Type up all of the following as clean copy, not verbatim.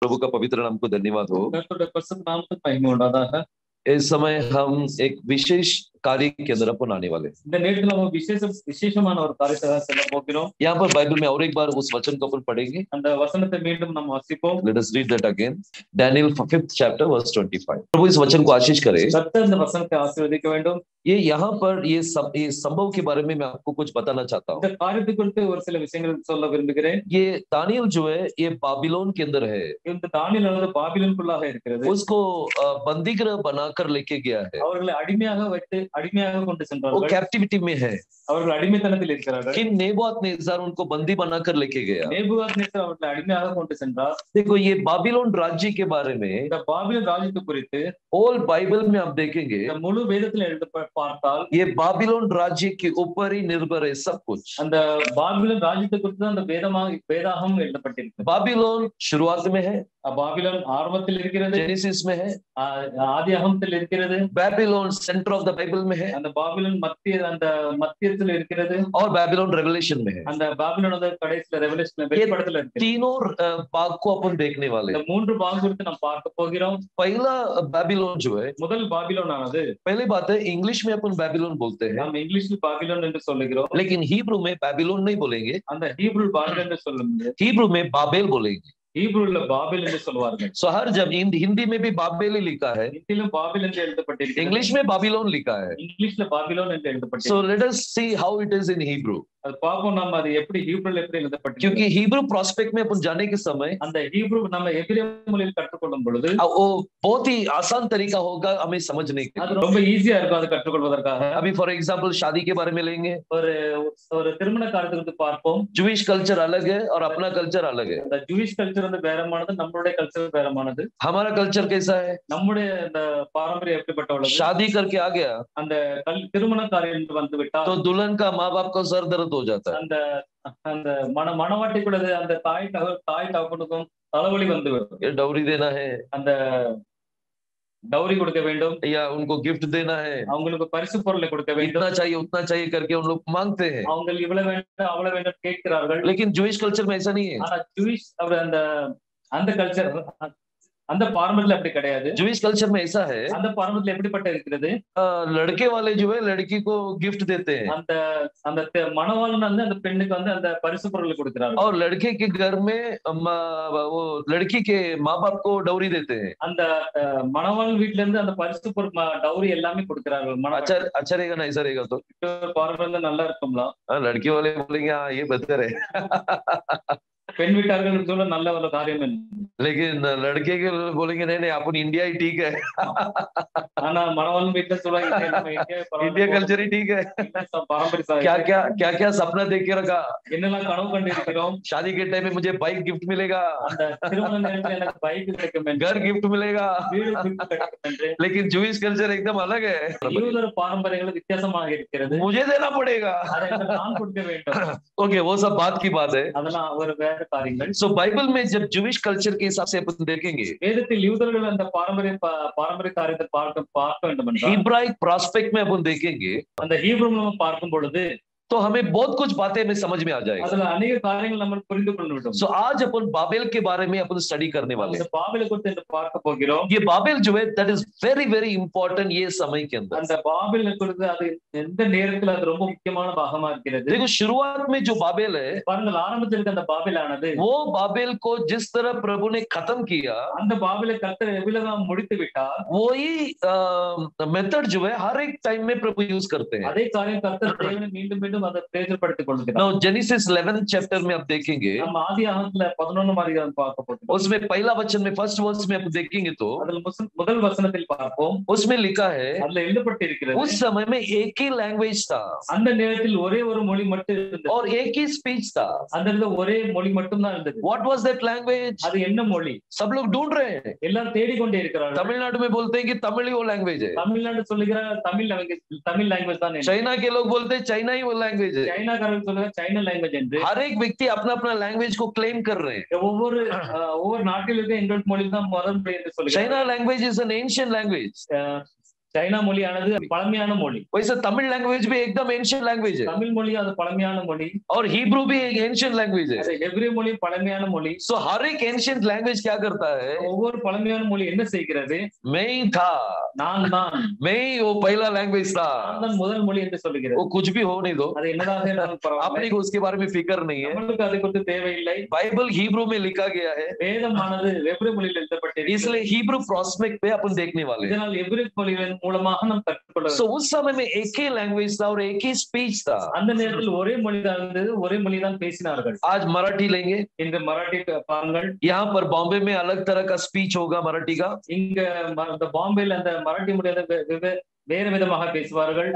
प्रभु का पवित्र नाम को धन्यवाद हो। கர்த்தருடைய பரிசுத்த நாமத்துக்கு மகிமை உண்டாதாக. इस समय हम एक विशेष कार्य के अंदर अपन आने वाले। இந்த நேரத்துல நம்ம விசேஷமான ஒரு காரியத்தை செல்ல போகிறோம். यहाँ पर बाइबल में और एक बार उस वचन को अपन पढ़ेंगे। அந்த வசனத்தை மீண்டும் நம்ம வாசிப்போம். Let us read that again. Daniel 5th chapter verse 25. प्रभु इस वचन को आशीष करे। கர்த்தர் இந்த வசனத்தை ஆசீர்வதிக்க வேண்டும். ये यहाँ पर ये संभव के बारे में मैं आपको कुछ बताना चाहता हूँ। இந்த காரியத்தை குறித்து ஒரு சில விஷயங்கள் சொல்ல விரும்புகிறேன். ये दानियल जो है ये बाबिलोन के अंदर है। இந்த தானியேல் வந்து பாபிலோனுக்குள்ளாக இருக்கிறது. उसको बंदीगृह बनाकर लेके गया है। அவர்களை அடிமையாக கொண்டு वो சென்றார்கள். कैप्टिविटी में है। அவர்கள் அடிமைத்தனத்தில் இருக்கிறார்கள். कि नेबूकदनेस्सर उनको बंदी बनाकर लेके गया। நேபுகாத்நேசர் அவர்களை அடிமையாக கொண்டு சென்றார். देखो ये बाबिलोन राज्य के बारे में இந்த பாபிலோன் ராஜ்யத்தை குறித்து होल बाइबल में आप देखेंगे இந்த முழு வேதத்தில் எழுத பார்த்தால் ये बाबिलोन राज्य के ऊपर ही निर्भर है सब कुछ। அந்த பாபிலோன் ராஜ்யத்தை குறித்து தான் அந்த வேதாகமம் எழுதப்பட்டிருக்கு. बाबिलोन शुरुआत में है, பாபிலோன் ஆரம்பத்தில் இருக்கிறது, जेनेसिस में है, ஆதியாகமத்தில் இருக்கிறது, Babylon centre of the Bible में है, அந்த பாபிலோன் மத்தியத்தில் இருக்கிறது, और बाबिलोन रेवलेशन में है। அந்த பாபிலோன் கடைசில ரெவலேஷன் வெளிப்படுத்தல இருக்கு. तीनों भाग को अपन देखने वाले। இந்த மூன்று பாகம் குறித்து நாம் பார்க்க போகிறோம். पहला बाबिलोन जो है, முதல் பாபிலோன் ஆனது, पहली बात है इंग्लिश में अपन बाबिलोन बोलते हैं, நாம் இங்கிலீஷில் பாபிலோன் என்று சொல்லுகிறோம். लेकिन हिब्रू में बाबिलोन नहीं बोलेंगे, அந்த ஹீப்ரு பாபிலோன் என்று சொல்லுங்க. हिब्रू में बाबेल बोलेंगे। ஹீப்ருல பாபில் என்று சொல்வார்கள். सो हर जब हिंदी में भी बाबेल ही लिखा है, ஹிந்தியிலும் பாபில் என்று எழுதப்பட்டிருக்கு, इंग्लिश में बाबिलोन लिखा है। இங்கிலீஷ்ல பாபிலோன் என்று எழுதப்பட்டிருக்கு. So let us see how it is in Hebrew. அது பாப்போம் நம்ம அது எப்படி ஹீப்ருல எப்படி எழுதப்பட்டிருக்கு. क्योंकि हिब्रू प्रोस्पेक्ट में अपन जाने के समय அந்த ஹீப்ரு நம்ம எபிரேய மொழியில் கற்றுக்கொள்ளும் பொழுது वो बहुत ही आसान तरीका होगा हमें समझने के। அது ரொம்ப ஈஸியா இருக்கும் அது கற்றுக்கொள்வதற்காக. अभी फॉर एग्जांपल शादी के बारे में लेंगे, ஒரு திருமண காரியத்தை குறித்து பார்ப்போம். जूइश कल्चर अलग है और अपना कल्चर अलग है। அந்த ஜூயிஷ் கல்ச்சர் வந்து வேறமானது, நம்மளுடைய கல்ச்சர் வேறமானது. हमारा कल्चर कैसा है? நம்முடைய அந்த பாரம்பரியம் எப்படிப்பட்ட உள்ளது? शादी करके आ गया அந்த திருமண காரியம் வந்து விட்டால் तो दुल्हन का माँ बाप को सर दर्द हो जाता है। அந்த மணவாட்டி கூட அந்த தாய் தகப்பனுக்கும் தலைவலி வந்து விடும். ये डौरी देना है, அந்த டௌரி கொடுக்க வேண்டும், या उनको गिफ्ट देना है, அவங்களுக்கு பரிசு பொருளை கொடுக்க வேண்டும், इतना चाहिए उतना चाहिए करके उन लोग मांगते हैं। அவங்க இவ்வளவு வேண்டும் அவ்வளவு வேண்டும் கேட்கிறார்கள். लेकिन जूइश कल्चर में ऐसा नहीं है। ஆனா ஜூயிஷ் அந்த கல்ச்சர் அந்த பாரம்பரியத்துல அப்படி கிடையாது. जूइश कल्चर में ऐसा है, அந்த பாரம்பரியத்துல எப்படிப்பட்ட இருக்கிறது, लड़के वाले जो है लड़की को गिफ्ट देते हैं, அந்த மணவாளன் வந்து அந்த பெண்ணுக்கு வந்து அந்த பரிசு பொருளை கொடுக்கிறார்கள், और लड़के के घर में वो लड़की के माँ बाप को डौरी देते हैं। அந்த மணவாளன் வீட்ல இருந்து அந்த பரிசு பொருள் டௌரி எல்லாமே கொடுக்கிறார்கள். अच्छा रहेगा ना? ऐसा रहेगा तो பாரம்பரியம் நல்லா இருக்கும்ல? लड़की वाले बोलेंगे हाँ ये बेहतर है। பெண் வீட்டார்கள் சொல்ல நல்ல ஒரு காரியம் இல்லை. लेकिन लड़के के बोलेंगे नहीं नहीं अपन इंडिया ही ठीक है। ஆனா மணவாளன் வீட்டுல சொல்லுவாங்க इंडिया कल्चर ही ठीक है। क्या क्या सपना देख के रखा, என்னெல்லாம் கனவு கண்டு இருக்கிறோம், शादी के टाइम में मुझे बाइक गिफ्ट मिलेगा, அந்த திருமண நேரத்துல எனக்கு பைக் கிடைக்கும், घर गिफ्ट मिलेगा, வீடு gift கிடைக்கும் என்று. लेकिन जूइश कल्चर एकदम अलग है। யூதர் பாரம்பரியங்கள் வித்தியாசமாக இருக்கிறது, मुझे देना पड़ेगा, அதை நான் கொடுக்க வேண்டும். ओके वो सब बात की बात है। அதெல்லாம் ஒரு வேற காரியங்கள். सो बाइबल में जब जूइश कल्चर के हिसाब से अपन देखेंगे, வேதத்தில் யூதர்கள் அந்த பாரம்பரிய காரியத்தை பார்க்க வேண்டும் என்றால் हिब्राइक प्रोस्पेक्ट में अपन देखेंगे, அந்த ஹீப்ரு நம்ம பார்க்கும் பொழுது तो हमें बहुत कुछ बातें हमें समझ में आ जाएगा। அதுல अनेक காரியங்கள் நம்ம புரிந்து கொள்ள வேண்டும். सो आज अपन बाबेल के बारे में अपन स्टडी करने वाले हैं। இந்த பாபிலை குறித்து இன்று பார்க்க போகிறோம். ये बाबेल जो है that is very very important ये समय के अंदर। அந்த பாபிலை குறித்து அது எந்த நேரத்துல அது ரொம்ப முக்கியமான பாகமா இருக்கிறது. देखो शुरुआत में जो बाबेल है, பாருங்கள் ஆரம்பத்தில் இருக்க அந்த பாபிலானது, वो बाबेल को जिस तरह प्रभु ने खत्म किया, அந்த பாபிலை கர்த்தர் எவ்வளவு முடித்து விட்டார், वही मेथड जो है हर एक टाइम में प्रभु यूज करते हैं। அதே காரியம் கர்த்தர் தேவனை மீண்டும் மீண்டும் அதை பிரயோஜனப்படுத்திக் கொள்கிறார். Now Genesis 11th chapter में आप देखेंगे, நம்ம ஆதியாகமத்துல 11ஆம் அதிகாரம் பார்க்க போகிறோம். उसमें पहला वचन में फर्स्ट वर्स में आप देखेंगे तो அதில் முதல் வசனத்தில் பார்ப்போம். उसमें लिखा है அதுல எழுதப்பட்டிருக்கிறது, उस समय में एक ही लैंग्वेज था அந்த நேரத்தில் ஒரே ஒரு மொழி மட்டும் இருந்தது, और एक ही स्पीच था। அந்த இடத்துல ஒரே மொழி மட்டும் தான் இருந்தது. What was that language? அது என்ன மொழி? सब लोग ढूंढ रहे हैं। எல்லாரும் தேடிக்கொண்டே இருக்கிறார்கள். तमिलनाडु में बोलते हैं कि तमिल ही वो लैंग्वेज है, தமிழ்நாடு சொல்லுகிற தமிழ் லாங்குவேஜ் தான். चाइना के लोग बोलते हैं चाइना ही वो लैंग्वेज है। சைனாக்காரர்கள் சொல்லுகிற சைனா லாங்குவேஜ் என்று. हर एक व्यक्ति अपना अपना लैंग्वेज को क्लेम कर रहे हैं। ஒவ்வொரு நாட்டில் இருக்க எங்கள் மொழி தான் முதல் மொழி என்று சொல்லுகிறார். China language is an ancient language. China மொழியானது பழமையான மொழி. वैसे तमिल लैंग्वेज भी एकदम एंशिएंट लैंग्वेज है தமிழ் மொழி அது பழமையான மொழி. और हिब्रू भी एक एंशिएंट लैंग्वेज है. அது ஹெப்ரேய மொழி பழமையான மொழி. सो हर एक एंशिएंट लैंग्वेज क्या करता है? ஒவ்வொரு பழமையான மொழி என்ன செய்கிறது? मैं ही था, நான் தான், मैं ही वो पहला लैंग्वेज था. நான் தான் முதல் மொழி என்று சொல்லுகிறது. वो कुछ भी हो नहीं दो, அது என்னதாக இருந்தாலும் பரவாயில்லை, आपने को उसके बारे में फिक्र नहीं है. நம்மளுக்கு அது குறித்து தேவையில்லை. बाइबल हिब्रू में लिखा गया है, வேதமானது ஹெப்ரேய மொழியில் எழுதப்பட்டிருக்கிறது. इसलिए हिब्रू प्रोस्पेक्ट पे अपन देखने वाले हैं. இதனால் ஹெப்ரேய மொழியின் மூலமாக நாம் கற்றுக்கொள்ள सो उस समय में एक ही लैंग्वेज था और एक ही स्पीच था. அந்த நேரத்தில் ஒரே மொழி தான் இருந்தது, ஒரே மொழி தான் பேசினார்கள். आज मराठी लेंगे, இந்த மராட்டி பாருங்கள், यहाँ पर बॉम्बे में अलग तरह का स्पीच होगा मराठी का. இங்க அந்த பாம்பேல அந்த மராட்டி மொழியில வேறு விதமாக பேசுவார்கள்.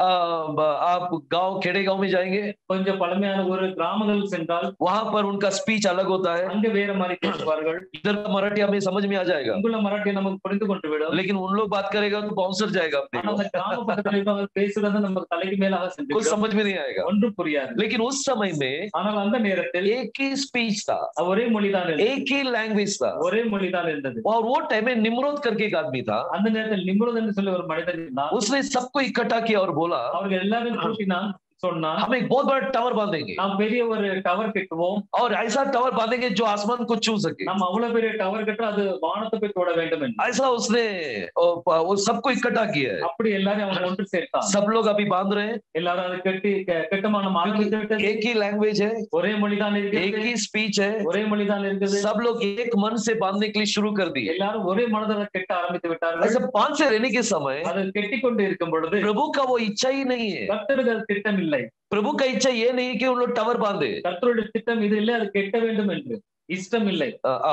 आप गांव खेड़े गांव में जाएंगे, கொஞ்சம் பழமையான ஒரு கிராமங்கள் சென்றால் वहां पर उनका स्पीच अलग होता है. அங்க வேற மாதிரி பேசுவார்கள். इधर का मराठी हमें समझ में आ जाएगा, உங்கள மராட்டி நமக்கு புரிந்து கொண்டு விடும். लेकिन उन लोग बात करेगा तो बाउंसर जाएगा अपने ஆனா को, அந்த கிராம பக்கத்துல இருக்கவங்க பேசுறது நமக்கு தலைக்கு மேலாக சென்று कुछ समझ में नहीं आएगा. ஒன்றும் புரியாது. लेकिन उस समय में ஆனால் அந்த நேரத்தில் एक ही स्पीच था, ஒரே மொழிதான் இருந்தது, एक ही लैंग्वेज था. ஒரே மொழிதான் இருந்தது. और वो टाइम में निम्रोद करके एक आदमी था, அந்த நேரத்தில் நிம்ரோத் என்று சொல்லி ஒரு மனிதன் இருந்தான். उसने सबको इकट्ठा किया और बोला அவர்கள் எல்லாரும் கூட்டினான், சொன்னான், हम एक बहुत बड़ा टावर बांधेंगे நாம் பெரிய ஒரு டவர் கட்டுவோம். और ऐसा टावर बांधेंगे जो आसमान को छू सके. நம்ம அவ்வளவு பெரிய டவர் கட்டுறோம், அது வானத்தை போய் தொட வேண்டும் என்று. ऐसा उसने वो सबको इकट्ठा किया है. அப்படி எல்லாரும் அவன் ஒன்று சேர்த்தான். सब लोग अभी बांध रहे हैं, எல்லாரும் அதை கட்டி கட்டுமானம் ஆரம்பித்து விட்டது. एक ही लैंग्वेज है, ஒரே மொழிதான் एक இருக்குது, ही स्पीच है. ஒரே மொழிதான் இருக்குது. सब लोग एक मन से बांधने के लिए शुरू कर दिए. எல்லாரும் ஒரே மனதை கட்ட ஆரம்பித்து விட்டார்கள். ऐसे पांच से रहने के समय அது கெட்டிக்கொண்டு இருக்கும் பொழுது प्रभु का वो इच्छा ही नहीं है. கர்த்தருக்கு அது திட்டம் இல்லை. प्रभु का इच्छा ये नहीं कि उन लोग टावर बांधे. கர்த்தருடைய திட்டம் இது இல்லை, அது கெட்ட வேண்டும் என்று இஷ்டம் இல்லை.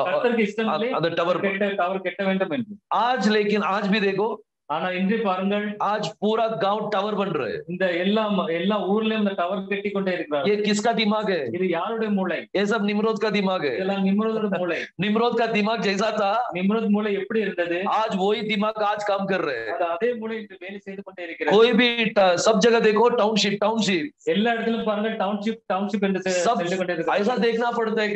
கர்த்தருக்கு இஷ்டம் இல்லை அந்த டவர் டவர் கெட்ட வேண்டும் என்று. आज लेकिन आज भी देखो, ஆனா இன்று பாருங்கள், आज पूरा गांव टावर बन रहे हैं. இந்த எல்லா ஊர்லயும் இந்த டவர் கட்டி கொண்டே இருக்கிறார். ये किसका दिमाग है? இது யாருடைய மூளை? ये सब निम्रोद का दिमाग है. இதெல்லாம் நிம்ரோதோட மூளை. निम्रोद का दिमाग जैसा था, நிம்ரோத் மூளை எப்படி இருந்தது, आज वही दिमाग आज काम कर रहे हैं. அது அதே மூளை இன்று வேலை செய்து கொண்டே இருக்கிறது. कोई भी सब जगह देखो टाउनशिप टाउनशिप, எல்லா இடத்திலும் பாருங்கள் டவுன்ஷிப் என்று सब சென்று கொண்டே ऐसा இருக்கிறது. देखना पड़ता है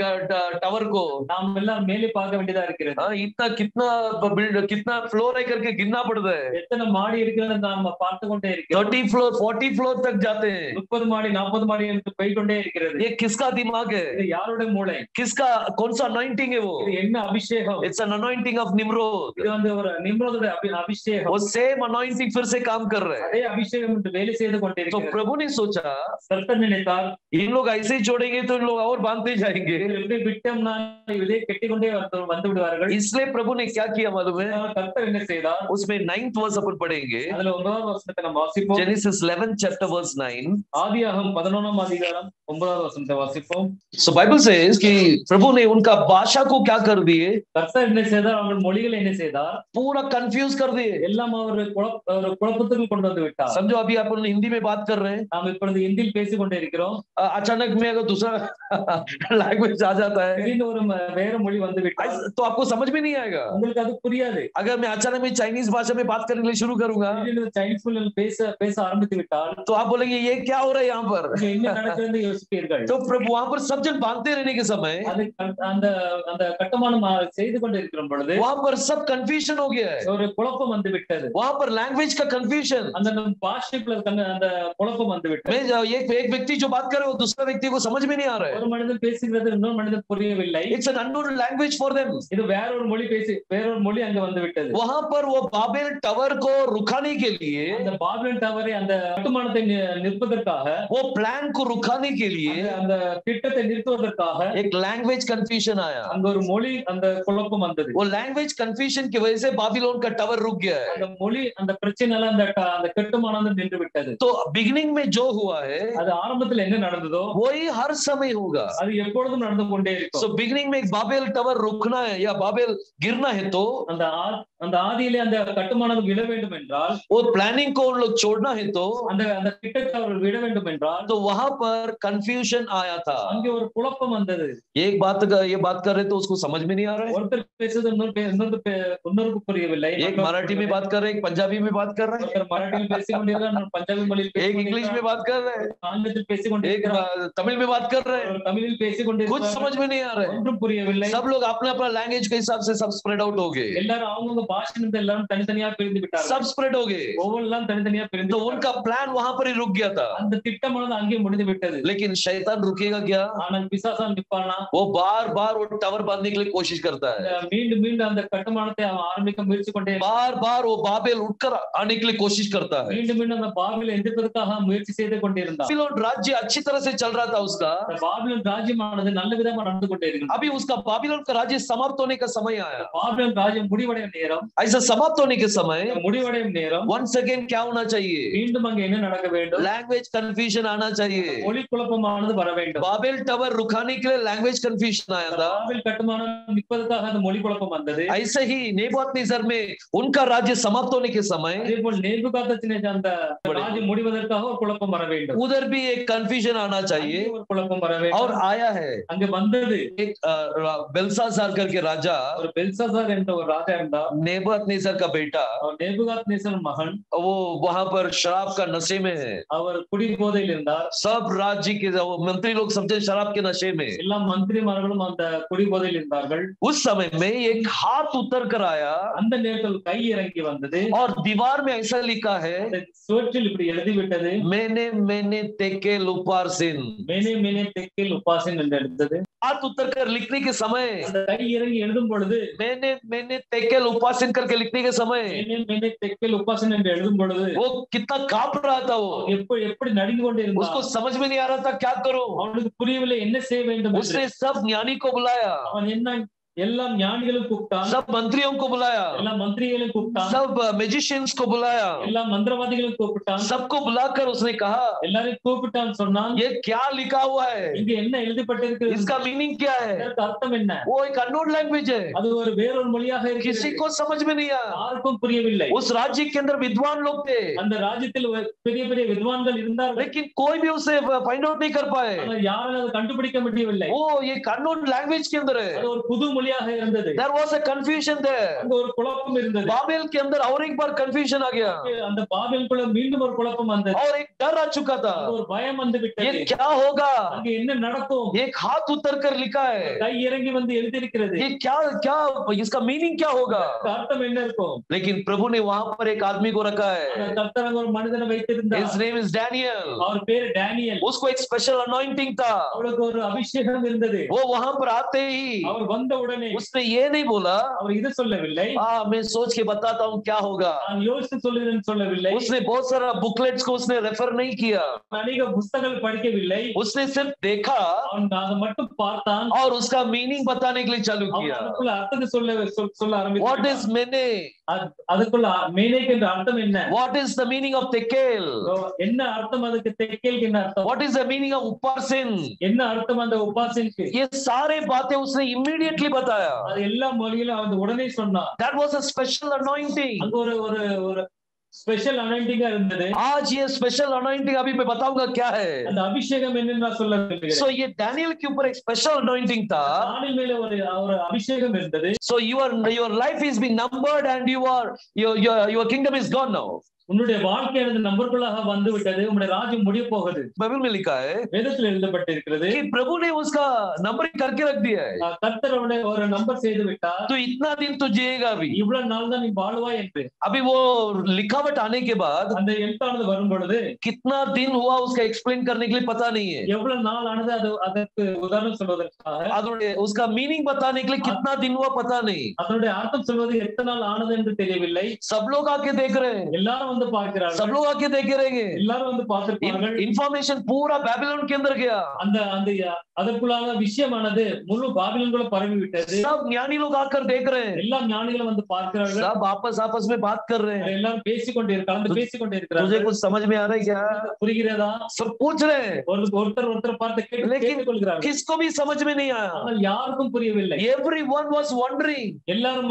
टावर को. நாம் எல்லாம் மேலே பார்க்க வேண்டியதா இருக்கிறது. इतना कितना फ्लोर है करके गिनना पड़ता है. எத்தனை மாடி இருக்கிறது நாம் பார்த்து கொண்டே இருக்கிறோம். 30 फ्लोर 40 फ्लोर तक जाते हैं. 30 மாடி 40 மாடி என்று போய் கொண்டே இருக்கிறது. ये किसका दिमाग है? இது யாருடைய மூளை? किसका कौन सा अनॉइंटिंग है वो? இது என்ன அபிஷேகம்? It's an anointing of Nimrod. இது வந்து ஒரு நிம்ரோதோட அபிஷேகம். वो सेम अनॉइंटिंग फिर से काम कर रहे हैं. அதே அபிஷேகம் என்று வேலை செய்து கொண்டே तो இருக்கிறது. प्रभु ने सोचा கர்த்தர் நினைத்தார், इन लोग ऐसे ही छोड़ेंगे तो इन लोग और बांधते जाएंगे. எப்படி விட்டோம்னா இதே கெட்டிக்கொண்டே வந்து விடுவார்கள். इसलिए प्रभु ने क्या किया मालूम है? கர்த்தர் என்ன செய்தார்? उसमें 9th वर्स अपन पढ़ेंगे. அதுல 9வது வசனத்தை நாம் வாசிப்போம். Genesis 11 chapter verse 9. ஆதியாகமம் 11ஆம் அதிகாரம் 9வது வசனத்தை வாசிப்போம். So Bible says कि प्रभु ने उनका भाषा को क्या कर दिए? கர்த்தர் என்ன செய்தார்? அவர்கள் மொழிகளை என்ன செய்தார்? पूरा कंफ्यूज कर दिए. எல்லாம் அவர் குழப்பத்துக்குள் கொண்டு வந்து விட்டார். समझो अभी अपन हिंदी में बात कर रहे हैं, நாம் இப்பொழுது ஹிந்தியில் பேசிக் கொண்டே இருக்கிறோம். अचानक में अगर दूसरा लैंग्वेज आ जाता है திடீர்னு ஒரு வேற மொழி வந்து விட்டால் तो आपको समझ में नहीं आएगा. உங்களுக்கு அது புரியாது. अगर मैं अचानक में चाइनीज भाषा में बात करने के लिए शुरू करूंगा திடீர்னு சைனீஸ் மொழியில் பேச ஆரம்பித்து விட்டால் तो आप बोलेंगे ये क्या हो रहा है यहाँ पर? இங்க என்ன நடக்குதுன்னு யோசிப்பீர்கள். तो प्रभु वहां पर सब जन बांधते रहने के समय அது அந்த அந்த கட்டுமானம் செய்து கொண்டு இருக்கிற பொழுது वहां पर सब कंफ्यूजन हो गया है. ஒரு குழப்பம் வந்து விட்டது. वहां पर लैंग्वेज का कंफ्यूजन. அந்த பாஷைக்குள்ள அந்த குழப்பம் வந்து விட்டது. एक व्यक्ति जो बात कर रहे हो दूसरा व्यक्ति को समझ में नहीं आ रहा है. ஒரு மனிதன் பேசுகிறது இன்னொரு மனிதன் புரியவில்லை. It's an unknown language for them. இது வேற ஒரு மொழி அங்க வந்து விட்டது. वहां पर वो बाबेल टावर को रुकाने के लिए, அந்த பாபிலோன் டவரை அந்த கட்டுமானத்தை நிற்பதற்காக, वो प्लान को रुकाने के लिए அந்த திட்டத்தை நிறுத்துவதற்காக एक लैंग्वेज कंफ्यूजन आया. அங்க ஒரு மொழி அந்த குழப்பம் வந்தது. वो लैंग्वेज कंफ्यूजन की वजह से बाबिलोन का टावर रुक गया है. அந்த मொழி அந்த பிரச்சனைனால அந்த கட்டுமானம் நின்று விட்டது. तो बिगिनिंग में जो हुआ है அது ஆரம்பத்தில் என்ன நடந்ததோ वही हर समय होगा. அது எப்பொழுதும் நடந்து கொண்டே இருக்கும். So beginning में एक बाबेल टावर रुकना है या बाबेल गिरना है तो அந்த ஆதியிலே அந்த கட்டுமானம் விட வேண்டும் என்றால், वो प्लानिंग को उन लोग छोड़ना है तो அந்த திட்டத்தை அவர்கள் விட வேண்டும் என்றால், तो वहां पर कंफ्यूजन आया था. அங்கே ஒரு குழப்பம் வந்தது. ये बात कर रहे तो उसको समझ में नहीं आ रहा है. ஒருத்தர் பேசுறது இன்னொருக்கு புரியவில்லை. एक मराठी में बात कर रहे, एक पंजाबी में बात कर रहे, ஒருத்தர் மராட்டியில் பேசிக் கொண்டிருக்கிறார், பஞ்சாபி மொழியில் एक इंग्लिश में बात कर रहे, ஆங்கிலத்தில் பேசிக் एक கொண்டிருக்கிறார், तमिल में बात कर रहे, தமிழில் பேசிக் कुछ கொண்டிருக்கிறார். समझ में नहीं आ रहा है. ஒன்றும் புரியவில்லை. सब लोग अपना अपना लैंग्वेज के हिसाब से सब स्प्रेड आउट हो गए. எல்லாரும் அவங்கவுங்க பாஷை எல்லாரும் தனித்தனியா பிரிந்து விட்டார்கள். सब स्प्रेड हो गए, ஒவ்வொன்றும் தனித்தனியா பிரிந்து तो விட்டார்கள். उनका प्लान वहां पर ही रुक गया था। அந்த திட்டமானது அங்கே முடிந்து விட்டது. लेकिन शैतान रुकेगा क्या? ஆனால் பிசாசான் நிப்பானா? वो बार बार वो टावर बांधने के लिए कोशिश करता है, மீண்டும் மீண்டும் அந்த கட்டுமானத்தை அவன் ஆரம்பிக்க முயற்சி கொண்டே बार बार वो बाबेल उठकर आने के लिए कोशिश करता है। மீண்டும் மீண்டும் அந்த பாபிலோனை எதிர்ப்பதற்காக முயற்சி செய்து கொண்டிருந்தான். बाबिलोन राज्य अच्छी तरह से चल रहा था उसका, அந்த பாபிலோன் ராஜ்யமானது நல்ல விதமா நடந்து கொண்டே இருக்கிறது. अभी उसका बाबिलोन का राज्य समाप्त होने का समय आया। பாபிலோன் ராஜ்யம் முடிவடையும் நேரம், ऐसा समाप्त होने के समय முடிவடையும் நேரம் once again क्या होना चाहिए? மீண்டும் அங்கே என்ன நடக்க வேண்டும்? लैंग्वेज कंफ्यूजन आना चाहिए। மொழி குழப்பமானது வர வேண்டும். बाबेल टावर रुकाने के लिए लैंग्वेज कंफ्यूजन आया था। பாபில் கட்டுமானம் நிற்பதற்காக அந்த மொழி குழப்பம் வந்தது. ऐसे ही नेबूकदनेस्सर में उनका राज्य समाप्त होने के समय அதேபோல் நேபுகாத்நேச்சார் அந்த ராஜ்யம் முடிவதற்காக ஒரு குழப்பம் வர வேண்டும். उधर भी एक कंफ्यूजन आना चाहिए, ஒரு குழப்பம் வர வேண்டும். और आया है। அங்க வந்தது एक बेल्सासार करके राजा, ஒரு பெல்சாசார் என்ற ஒரு ராஜா இருந்தார். नेबूकदनेस्सर का बेटा, அவர் நேபுகாத்நேச்சார் மகன். वो वहां पर शराब का नशे में है। அவர் குடி போதையில் இருந்தார். सब राज्य के मंत्री लोग समझे शराब के नशे में। எல்லா மந்திரிமார்களும் அந்த குடி போதையில் இருந்தார்கள். उस समय में एक हाथ उतर कर आया, அந்த நேரத்தில் கை இறங்கி வந்தது. और दीवार में ऐसा लिखा है, அந்த சுவற்றில் இப்படி எழுதி விட்டது, मैंने मैंने तेकेल उपारसिन। மேனே மேனே தெக்கில் உபாசின் என்று எழுந்தது. हाथ उतर कर लिखने के समय, அந்த கை இறங்கி எழுதும் பொழுது, मैंने मैंने तेकेल उपासिन करके लिखने के समय மேனே மேனே தெக்கில் உபாசின் என்று எழுதும் பொழுது वो कितना कांप रहा था। वो எப்படி எப்படி நடுங்கி கொண்டே இருந்தார். उसको समझ में नहीं आ रहा था क्या करूं। அவனுக்கு புரியவில்லை என்ன செய்ய வேண்டும் என்று. उसने सब ज्ञानी को बुलाया, அவன் என்ன எல்லா ஞானிகளும் கூப்பிட்டான், सब मंत्रियों को बुलाया, எல்லா மந்திரிகளையும் கூப்பிட்டான், सब मैजिशियंस को बुलाया, எல்லா மந்திரவாதிகளையும் கூப்பிட்டான், सबको बुलाकर उसने कहा, எல்லாரையும் கூப்பிட்டான். சொன்னான், ये क्या लिखा हुआ है, இங்க என்ன எழுதப்பட்டிருக்கிறது, इसका मीनिंग क्या है? இதற்கு அர்த்தம் என்ன? वो एक अननोन लैंग्वेज है, அது ஒரு வேறொரு மொழியாக किसी இருக்கிறது. को समझ में नहीं आया। யாருக்கும் புரியவில்லை. उस राज्य के अंदर विद्वान लोग थे, அந்த ராஜ்யத்தில் பெரிய பெரிய வித்வான்கள் இருந்தார்கள். लेकिन कोई भी उसे फाइंड आउट नहीं कर पाए। ஆனால் யாரும் அதை கண்டுபிடிக்க முடியவில்லை. वो एक अननोन लैंग्वेज के अंदर है। அது ஒரு புது மொழியாக இருந்தது. There was a confusion there। அங்க ஒரு குழப்பம் இருந்தது. बाबेल के अंदर और एक बार confusion आ गया, அந்த பாபிலோனுக்குள்ள மீண்டும் ஒரு குழப்பம் வந்தது. और एक डर आ चुका था, அங்க ஒரு பயம் வந்து விட்டது. ये क्या होगा। அங்க என்ன நடக்கும்? एक हाथ उतर कर लिखा है, கை இறங்கி வந்து எழுதியிருக்கிறது. ये क्या क्या इसका मीनिंग क्या होगा। அர்த்தம் என்ன இருக்கும்? लेकिन प्रभु ने वहां पर एक आदमी को रखा है, கர்த்தர் அங்க ஒரு மனிதனை வைத்திருந்தார். his name is Daniel। அவர் பேரு டேனியல். उसको एक स्पेशल अनॉइंटिंग था। அவருக்கு ஒரு அபிஷேகம் இருந்தது. वो वहां पर आते ही அவர் வந்த உடனே उसने ये नहीं बोला, அவர் இதை சொல்லவில்லை, मैं सोच के बताता हूँ क्या होगा। நான் யோசித்து சொல்லுகிறேன்னு சொல்லவில்லை. उसने बहुत सारा बुकलेट्स को उसने रेफर नहीं किया, அநேக புத்தகங்கள் படிக்கவில்லை. उसने सिर्फ देखा அவன் அதை மட்டும் பார்த்தான். और उसका मीनिंग बताने के लिए चालू அவன் किया। அதுக்குள்ள அர்த்தத்தை சொல்ல What ஆரம்பித்தான். is mene? அதுக்குள்ள மேனேக்கு என்ற அர்த்தம் என்ன? What is the meaning of tekel? என்ன அர்த்தம் அதுக்கு? தெக்கேலுக்கு என்ன அர்த்தம்? What is the meaning of uparsin? என்ன அர்த்தம் அந்த உபாசனுக்கு? ये सारे बातें उसने immediately बताया। அது எல்லா மொழியிலும் அவன் உடனே சொன்னான். That was a special anointing। அங்க ஒரு ஒரு ஒரு ஸ்பெஷல் அனாயிண்டிங்கா இருந்தது. आज ये स्पेशल anointing अभी मैं बताऊंगा क्या है। அந்த அபிஷேகம் என்னன்னு நான் சொல்ல விரும்புகிறேன். So ये डैनियल के ऊपर एक स्पेशल anointing था। தானியேல் மேல ஒரு அபிஷேகம் இருந்தது. So your life is being numbered and your kingdom is gone now। உன்னுடைய வாழ்க்கையானது நம்பருக்குள்ளாக வந்து விட்டது. உன்னுடைய ராஜ்யம் முடிய போகுது. बाइबल में लिखा है வேதத்தில் எழுதப்பட்டிருக்கிறது कि प्रभु ने उसका नंबरिंग करके रख दिया है, கர்த்தர் அவனை ஒரு நம்பர் செய்து விட்டார். तो इतना दिन तो जिएगा अभी। இவ்வளவு நாள் தான் நீ வாழ்வாய் என்று. अभी वो लिखावट आने के बाद அந்த எழுத்தானது வரும் பொழுது कितना दिन हुआ उसका एक्सप्लेन करने के लिए पता नहीं है। எவ்வளவு நாள் ஆனது அதற்கு உதாரணம் சொல்வதற்காக उसका मीनिंग बताने के लिए कितना दिन हुआ पता नहीं। அதனுடைய அர்த்தம் சொல்வது எத்தனை நாள் ஆனது என்று தெரியவில்லை. सब लोग आके देख रहे हैं, எல்லாரும் வந்து பார்க்கிறார்கள். सब लोग आके देख रहेंगे। எல்லாரும் வந்து பார்த்திருப்பார்கள். इंफॉर्मेशन पूरा बेबीलोन के अंदर गया, அந்த அந்த அதற்குள்ளான விஷயமானது முழு பாபிலோனுக்குள்ள பரவி விட்டது. सब ज्ञानी लोग आकर देख रहे हैं, எல்லா ஞானிகளும் வந்து பார்க்கிறார்கள். सब आपस में बात कर रहे हैं। எல்லாரும் கலந்து பேசிக்கொண்டே तुझे இருக்கிறார்கள். कुछ समझ में आ रहा है क्या? புரிகிறதா? सब पूछ रहे हैं, ஒருத்தர் பார்த்து கேட்டுக்கொள்கிறார்கள். किसको भी समझ में नहीं आया। ஆனால் யாருக்கும் புரியவில்லை. Everyone was wondering, எல்லாரும்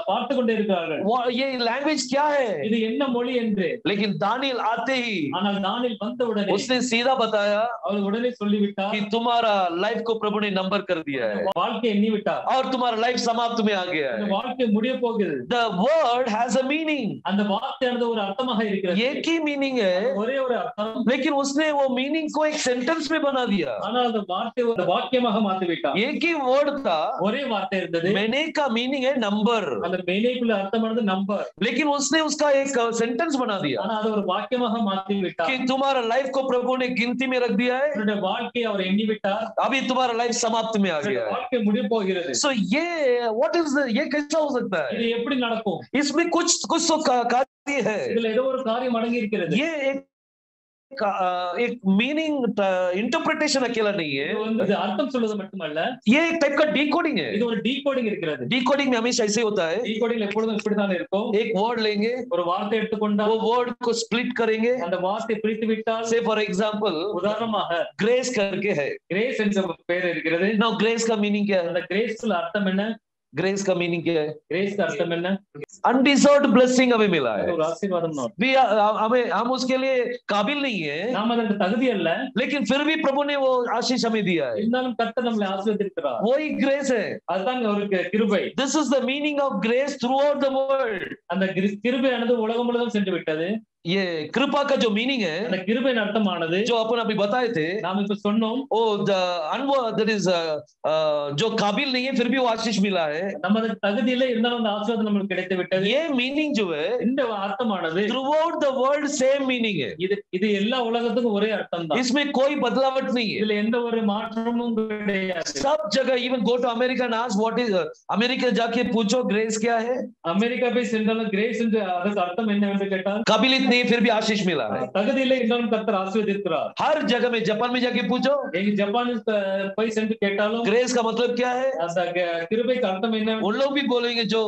பார்த்து கொண்டே இருக்கிறார்கள். ये लैंग्वेज क्या है, இது என்ன மொழி ஒளி என்று. लेकिन दानियल आते ही ஆனால் தானியேல் வந்தவுடனே उसने सीधा बताया அவர் உடனே சொல்லிவிட்டார், कि तुम्हारा लाइफ को प्रभु ने नंबर कर दिया है வாழ்க்கை எண்ணி விட்டார், और तुम्हारा लाइफ समाप्त में आ गया இந்த है। வாழ்க்கை முடிய போகுது. The word has a meaning, அந்த வார்த்தையானது ஒரு அர்த்தமாக இருக்கிறது, एक ही मीनिंग है, ஒரே ஒரு அர்த்தம். लेकिन उसने वो मीनिंग को एक सेंटेंस में बना दिया। ஆனால் அந்த வார்த்தை ஒரு வாக்கியமாக மாத்தி விட்டார். एक ही वर्ड था, ஒரே வார்த்தை இருந்தது, मैंने का मीनिंग है नंबर, அந்த மெய்னேக்குள்ள அர்த்தமானது நம்பர். लेकिन उसने उसका एक सेंटेंस बना दिया ஆனா அது ஒரு வாக்கியமாக மாத்தி விட்டார். कि तुम्हारा लाइफ को प्रभु ने गिनती में रख दिया है, உங்களுடைய வாழ்க்கையை அவர் எண்ணி விட்டார், अभी तुम्हारा लाइफ समाप्त में आ गया है। வாழ்க்கை முடிய போகிறது. सो ये व्हाट इज ये कैसा हो सकता है? இது எப்படி நடக்கும்? इसमें कुछ कुछ तो कार्य है, இதுல ஏதோ ஒரு காரியம் அடங்கி இருக்கிறது. ये एक मीनिंग इंटरप्रिटेशन अकेला नहीं है, இது அர்த்தம் சொல்வது மட்டுமல்ல, ये एक टाइप का डीकोडिंग है। இது ஒரு டீகோடிங் இருக்கிறது. डीकोडिंग में हमेशा ऐसे होता है, டீகோடிங் எப்பொழுதும் இப்படிதான் இருக்கும். एक वर्ड लेंगे, ஒரு வார்த்தை எடுத்துக்கொண்டால் वो वर्ड को स्प्लिट करेंगे, அந்த வார்த்தையை பிரித்து விட்டால், से फॉर एग्जांपल உதாரணமாக ग्रेस करके है। கிரேஸ் என்ற பெயர் இருக்கிறது. नाउ ग्रेस का मीनिंग क्या है? அந்த கிரேஸ்க்குள்ள அர்த்தம் என்ன? ग्रेस का मीनिंग क्या है? கிரேஸ்க்கு அர்த்தம் என்ன? अनडिजर्व्ड ब्लेसिंग हमें मिला है, ஒரு ஆசீர்வாதம் தான். हम उसके लिए काबिल नहीं है, நாம் அதற்கு தகுதி அல்ல, लेकिन फिर भी प्रभु ने वो आशीष हमें दिया है, இருந்தாலும் கர்த்தர் நம்மளை ஆசீர்வதிக்கிறார். वही ग्रेस है। அதுதான் ஒரு கிருபை. This is the meaning of grace throughout the world। அந்த கிருபையானது உலகம் முழுவதும் சென்று விட்டது. ये कृपा का जो मीनिंग है, அந்த கிருபையின் அர்த்தமானது जो अपन अभी बताए थे, நாம் இப்ப சொன்னோம், ओ that is जो काबिल नहीं है फिर भी वो आशीष मिला है, நம்ம அதுக்கு தகுதி இல்லை, இருந்தாலும் அந்த ஆசீர்வாதம் நமக்கு கிடைத்து விட்டது. ये मीनिंग जो है இந்த அர்த்தமானது throughout the world same meaning है, இது எல்லா உலகத்துக்கும் ஒரே அர்த்தம் தான். इसमें कोई बदलावट नहीं है। இதுல எந்த ஒரு மாற்றமும் கிடையாது. सब जगह even go to America and ask what is America जाके पूछो ग्रेस क्या है, அமெரிக்கா போய் சென்றாலும் கிரேஸ் என்று அதற்கு அர்த்தம் என்ன என்று கேட்டால், काबिलियत नहीं फिर भी आशीष मिला है। தகுதி இல்லை, இருந்தாலும் கர்த்தர் ஆசீர்வதிக்கிறார். हर जगह में जापान में जाके पूछो நீங்க ஜப்பானில் போய் சென்று கேட்டாலும் ग्रेस का मतलब क्या है, அந்த கிருபைக்கு அர்த்தம் என்ன? वो लोग भी बोलेंगे जो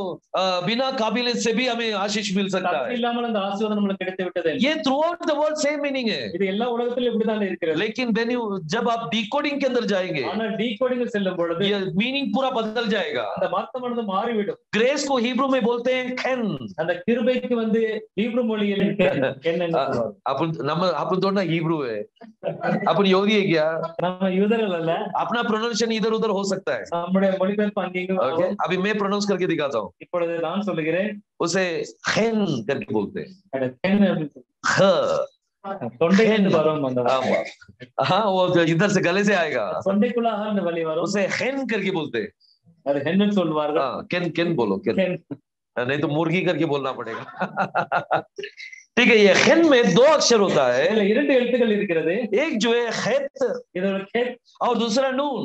बिना काबिलियत से भी हमें आशीष मिल सकता தகுதி है। இல்லாமல் அந்த ஆசீர்வாதம் நமக்கு கிடைத்து விட்டது. ये throughout the world same meaning है, இது எல்லா உலகத்திலும் இப்படிதான் இருக்கிறது. लेकिन when you जब आप डिकोडिंग के अंदर जाएंगे ஆனால் டீகோடிங் செல்லும் பொழுது ये मीनिंग पूरा बदल जाएगा। அந்த அர்த்தமானது மாறிவிடும். ग्रेस को हिब्रू में बोलते हैं खेन। அந்த கிருபைக்கு வந்து ஹீப்ரு மொழியில் என்னன்னு சொல்வாங்க. अपन तो ना हिब्रू है, अपन यहूदी है क्या? நம்ம யூதர்கள் அல்ல, अपना प्रोनाउंसिएशन इधर उधर हो सकता है। நம்முடைய மொழிபெயர்ப்பு அங்கேயும் ओके, अभी मैं प्रोनाउंस करके दिखाता हूँ। இப்பொழுது நான் சொல்லுகிறேன். उसे खेन करके बोलते हैं, ख தொண்டை வரும் அந்த हाँ वो इधर से गले से आएगा, தொண்டைக்குள்ளாக அந்த வலி வரும். उसे खेन करके बोलते हैं। அது ஹென்னு சொல்வார்கள். हाँ केन केन बोलो केन, नहीं तो मुर्गी करके बोलना पड़ेगा। ठीक है, ये खेन में दो अक्षर होता है, இதுல இரண்டு எழுத்துக்கள் இருக்கிறது. एक जो है खेत இது ஒரு கேத், और दूसरा नून।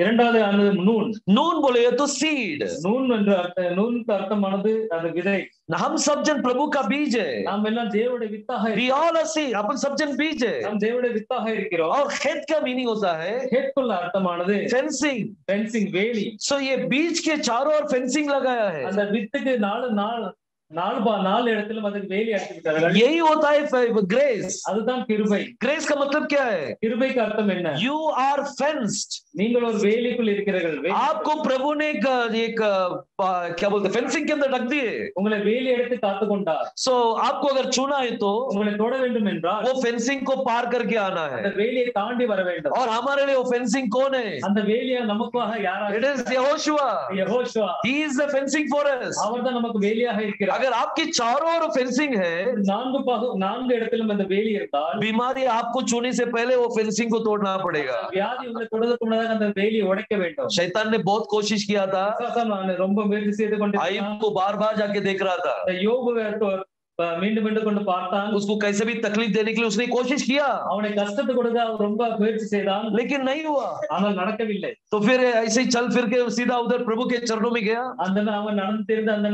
இரண்டாவது நூன். नून बोले तो सीड, நூன் என்ற அர்த்தம், நூனுக்கு அர்த்தமானது அது விதை. हम सब जन प्रभु का बीज है, நாம் எல்லாம் தேவனுடைய வித்தாக we all are seed, अपन सब जन बीज है। நாம் தேவனுடைய வித்தாக இருக்கிறோம். और खेत का मीनिंग होता है கேட்குள்ள அர்த்தமானது फेंसिंग। ஃபென்சிங், வேலி. सो ये बीज के चारों ओर फेंसिंग लगाया है, அந்த வித்துக்கு நாலு இடத்துல அதுக்கு வேலி அடிச்சிருக்காங்க. यही होता है ग्रेस। அதுதான் கிருபை. ग्रेस का मतलब क्या है? கிருபைக்கு அர்த்தம் என்ன? You are fenced, நீங்கள் ஒரு வேலிக்குள் இருக்கிறீர்கள். आपको प्रभु ने एक क्या बोलते फेंसिंग के अंदर ढक दिए। உங்களை வேலி எடுத்து காத்து கொண்டார். सो आपको अगर छूना है तो உங்களை தொட வேண்டும் என்றால் वो फेंसिंग को पार करके आना है, அந்த வேலியை தாண்டி வர வேண்டும். और हमारे लिए वो फेंसिंग कौन है? அந்த வேலியை நமக்காக யாராக? It is Yehoshua, யெகோஷுவா. he is the fencing for us। அவர்தான் நமக்கு வேலியாக இருக்கிறார். अगर आपकी चारों ओर फेंसिंग है, நான்கு இடத்திலும் அந்த வேலி இருந்தால் बीमारी आपको छूने से पहले वो फेंसिंग को तोड़ना पड़ेगा। வியாதி உங்களை தொடுவதற்கு முன்னதாக அந்த வேலியை உடைக்க வேண்டும். शैतान ने बहुत कोशिश किया था, ரொம்ப முயற்சி செய்து கொண்டு आयुब को बार बार जाके देख रहा था, யோபு மீண்டும் மீண்டும் கொண்டு பார்த்தான். उसको कैसे भी तकलीफ देने के लिए उसने कोशिश किया, அவனை கஷ்டத்தை கொடுக்க அவர் ரொம்ப முயற்சி செய்தான். लेकिन नहीं हुआ। ஆனால் நடக்கவில்லை. तो फिर ऐसे ही चल फिर के सीधा उधर प्रभु के चरणों में गया। அந்த அவன் நடந்து தெரிந்து அந்த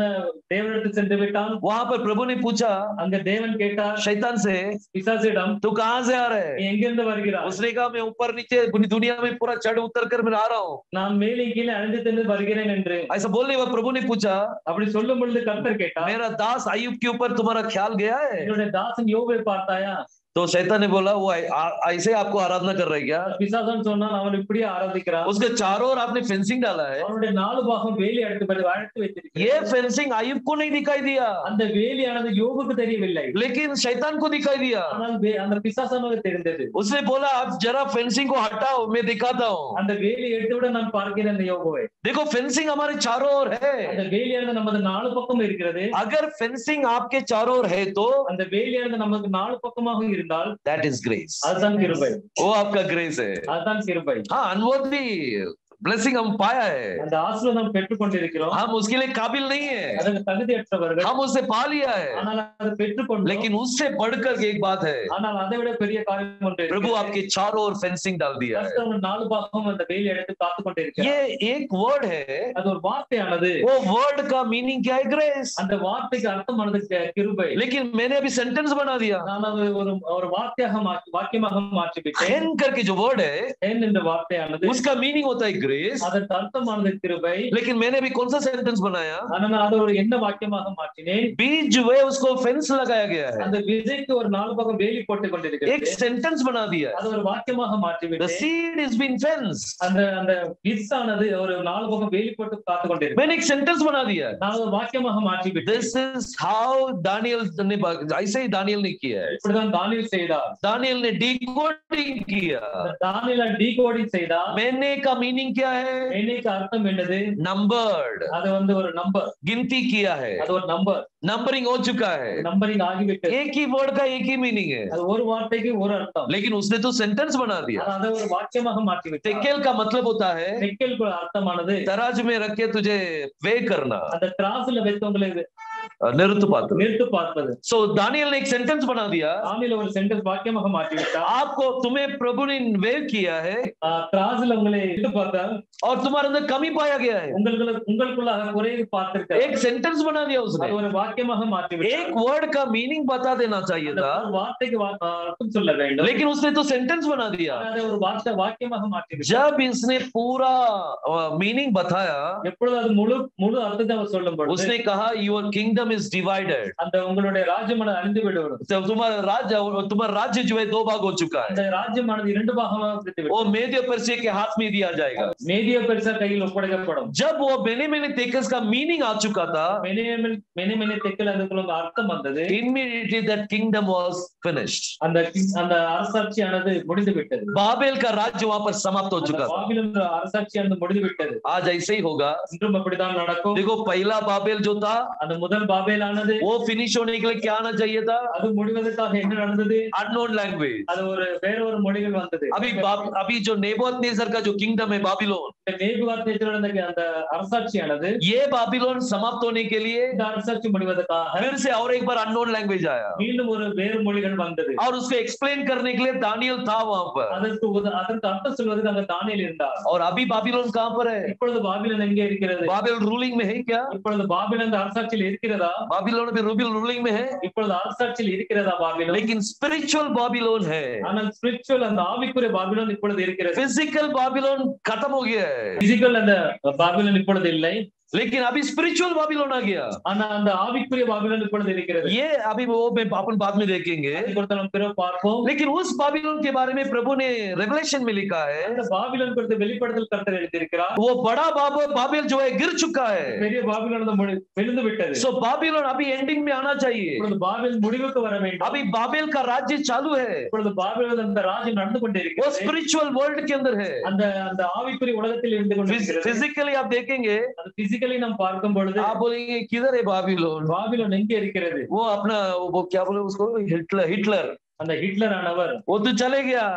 தேவனிடத்தில் சென்று விட்டான். वहां पर प्रभु ने पूछा, அங்க தேவன் கேட்டார் शैतान से, பிசாசிடம், तू कहां से आ रहा है? எங்கிருந்து வருகிறாய்? उसने कहा मैं ऊपर नीचे पूरी दुनिया में पूरा चढ़ उतर कर मैं आ रहा हूँ। நான் மேலே கீழே அழிந்து தின்று வருகிறேன் என்று ऐसा बोलने पर प्रभु ने पूछा, அப்படி சொல்லும் பொழுது கர்த்தர் கேட்டார், मेरा दास अय्यूब के ऊपर तुम्हारा ख्याल गया है? என்னுடைய தாசன் யோபை பார்த்தாயா? तो शैतान ने बोला वो ऐसे आपको आराधना कर रहा है क्या? பிசாசன் சொன்னான் அவன் இப்படியே ஆராதிக்கிறான். उसके चारों ओर आपने फेंसिंग डाला है. அவனுடைய 4 பாகம் வேலி அடைத்து வைத்திருக்கிறான். ये फेंसिंग अय्यूब को नहीं दिखाई दिया. அந்த வேலியானது யோபுக்கு தெரியவில்லை. लेकिन शैतान को दिखाई दिया. ஆனால் அந்த பிசாசனுக்கு தெரிந்தது. उसने बोला आप जरा फेंसिंग को हटाओ मैं दिखाता हूँ. அந்த வேலி எடுத்து விட நான் பார்க்கிறேன் அந்த யோபுவை. देखो फेंसिंग हमारे चारों ओर है. அந்த வேலியானது நமது 4 பக்கம் இருக்கிறது. अगर फेंसिंग आपके चारों ओर है तो அந்த வேலியானது நமக்கு 4 பக்கமாக இருந்தால் that is grace. அதுதான் கிருபை. वो आपका ग्रेस है. அதுதான் கிருபை. हाँ अनवर्दी ब्लेसिंग हम पाया है. அந்த ஆசீர்வாதம் பெற்றுக் கொண்டிருக்கிறோம். हम उसके लिए काबिल नहीं है. அதற்கு தகுதியற்றவர்கள். हम उससे पा लिया है. ஆனால் அதை பெற்றுக்கொண்டோம். लेकिन उससे बढ़कर के एक बात है. ஆனால் அதை விட பெரிய காரியம் ஒன்று. प्रभु आपके चारों ओर फेंसिंग डाल दिया है. கர்த்தர் 4 பாகம் அந்த வேலி எடுத்து காத்துக் கொண்டிருக்கிறார். ये एक वर्ड है. அது ஒரு வார்த்தையானது. वो वर्ड का मीनिंग क्या है? ग्रेस. அந்த வார்த்தைக்கு அர்த்தமானது கிருபை. लेकिन मैंने अभी सेंटेंस बना दिया. நான் அது ஒரு வாக்கியமாக மாற்றி விட்டேன். हेन करके जो वर्ड है हेन என்ற வார்த்தையானது उसका मीनिंग होता है ग्रेस. அதற்கு அர்த்தமானது கிருபை. लेकिन मैंने अभी कौन सा सेंटेंस बनाया? நான் அது ஒரு என்ன வாக்கியமாக மாற்றினேன்? बीज जो है उसको फेंस लगाया गया है. அந்த விதைக்கு ஒரு 4 பக்கம் வேலி போட்டு கொண்டிருக்கிறது. एक सेंटेंस बना दिया. அது ஒரு வாக்கியமாக மாற்றி The விட்டேன். seed is been fenced. அந்த வித்தானது ஒரு 4 பக்கம் வேலி போட்டு காத்து கொண்டிருக்கிறது. मैंने एक सेंटेंस बना दिया. நான் ஒரு வாக்கியமாக மாற்றி விட்டேன். This is how Daniel ने ऐसे ही दानियल ने किया है. இப்படிதான் தானியேல் செய்தார். दानियल ने डिकोडिंग किया. தானியேல் டிகோடிங் செய்தார். मैंने का मीनिंग क्या है? मैंने का அர்த்தம் என்னது? नंबर्ड. அது ஒரு நம்பர். गिनती किया है. அது ஒரு நம்பர். नंबरिंग हो चुका है. नंबरिंग आगिविட்டது. एक ही वर्ड का एक ही मीनिंग है. அது ஒரு வார்த்தைக்கு ஒரு அர்த்தம். लेकिन उसने तो सेंटेंस बना दिया. அதை ஒரு வாக்கியமாக மாற்றி விட்டார். तेकेल का मतलब होता है தெக்கேல் அர்த்தமானது तराजू में रख के तुझे वे करना. அந்த திராசுல வைத்து உங்களை निरुत्त பார்ப்பது. सो दानियल ने एक सेंटेंस बना दिया. தானியேல் ஒரு சென்டென்ஸ் வாக்கியமாக மாற்றி விட்டார். आपको तुम्हें प्रभु ने वे किया है திராசுல உங்களை இட்டு பார்த்தால் और तुम्हारे अंदर कमी पाया गया है. உங்களுக்குள்ளாக குறைவு பார்த்திருக்கிறார். एक सेंटेंस बना दिया उसने. அது ஒரு வாக்கியமாக மாற்றி விட்டார். एक वर्ड का मीनिंग बता देना चाहिए था. வார்த்தைக்கு அர்த்தம் சொல்ல வேண்டும். लेकिन उसने तो सेंटेंस बना दिया. அதை ஒரு வாக்கியமாக மாற்றி விட்டார். जब इसने पूरा मीनिंग बताया எப்பொழுது அது முழு அர்த்தத்தை அவர் சொல்லும் பொழுது उसने कहा योर किंगडम इज डिवाइडेड. அந்த உங்களுடைய ராஜ்யமானது அழிந்து விடும். तुम्हारा राज्य जो है 2 भाग हो चुका है. அந்த ராஜ்யமானது 2 பாகமாக பிரித்து விடும். वो मेदियो पर्सिया के हाथ में दिया जाएगा. மேதிய பெர்சியா கையில் ஒப்படைக்கப்படும். जब वो मेने तेकस का मीनिंग आ चुका था मेने तेकल அதுக்குள்ள அர்த்தம் வந்தது. immediately that kingdom was finished. அந்த அரசாட்சியானது முடிந்து விட்டது. बाबेल का राज्य वहां पर समाप्त हो चुका था. பாபிலோன் அரசாட்சியானது முடிந்து விட்டது. आज ऐसे ही होगा. இன்றும் அப்படிதான் நடக்கும். देखो पहला बाबेल जो था அந்த முதல் பாபேல் ஆனது वो फिनिश होने के लिए क्या आना चाहिए था? அது முடிவதற்காக என்ன நடந்தது? Unknown language. அது வேற ஒரு மொழிகள் வந்தது. अभी जो नेबूकदनेस्सर का जो किंगडम है बाबिलोन, நேபுகாத்நேச்சரோட அந்த அரசாட்சியானது ये बाबिलोन समाप्त होने के लिए இந்த அரசாட்சி முடிவதற்காக फिर से और एक बार अननोन लैंग्वेज आया மீண்டும் ஒரு வேறு மொழிகள் வந்தது. और उसको एक्सप्लेन करने के लिए दानियल था वहां पर. அதற்கு அர்த்தம் சொல்வதற்கு அங்க தானியேல் இருந்தார். और अभी बाबिलोन कहां पर है? இப்பொழுது பாபிலோன் எங்கே இருக்கிறது? बाबिल रूलिंग में है क्या? இப்பொழுது பாபிலோன் அந்த அரசாட்சியில் இருக்கிறதா? बाबिलोन भी रूलिंग में है. இப்பொழுது அரசாட்சியில் இருக்கிறதா பாபிலோன்? लेकिन स्पिरिचुअल बाबिलोन है. ஆனால் ஸ்பிரிச்சுவல் அந்த ஆவிக்குரிய பாபிலோன் இப்பொழுது இருக்கிறது. फिजिकल बाबिलोन खत्म हो गया है. பிசிக்கல் அந்த பாபிலோன் இப்பொழுது இல்லை. लेकिन अभी स्पिरिचुअल बाबिलोन आ गया. ஆனா அந்த ஆவிக்குரிய பாபிலோன் இப்பொழுது இருக்கிறது. ये अभी वो अपन बाद में देखेंगे. அதை குறித்து நாம் பிறகு பார்ப்போம். लेकिन उस बाबिलोन के बारे में प्रभु ने रेवलेशन में लिखा है. அந்த பாபிலோன் குறித்து வெளிப்படுத்தல் கர்த்தர் எழுதியிருக்கிறார். वो बड़ा बाबिल जो है गिर चुका है. பெரிய பாபிலோன் விழுந்து விட்டது. सो बाबिलोन अभी एंडिंग में आना चाहिए. இப்பொழுது பாபில் முடிவுக்கு வர வேண்டும். अभी बाबिल का राज्य चालू है. இப்பொழுது பாபிலோன் அந்த ராஜ்யம் நடந்து கொண்டிருக்கிறது. वो स्पिरिचुअल वर्ल्ड के अंदर है. அந்த ஆவிக்குரிய உலகத்தில் இருந்து கொண்டிருக்கிறது. फिजिकली आप देखेंगे. அது பிசிக்கலி நாம் பார்க்கும் பொழுது आप बोलेंगे किधर है बाबिलोन? பாபிலோன் எங்கே இருக்கிறது? वो अपना वो क्या बोले उसको हिटलर. அந்த ஹிட்லர் ஆனவர் वो तो चले गया.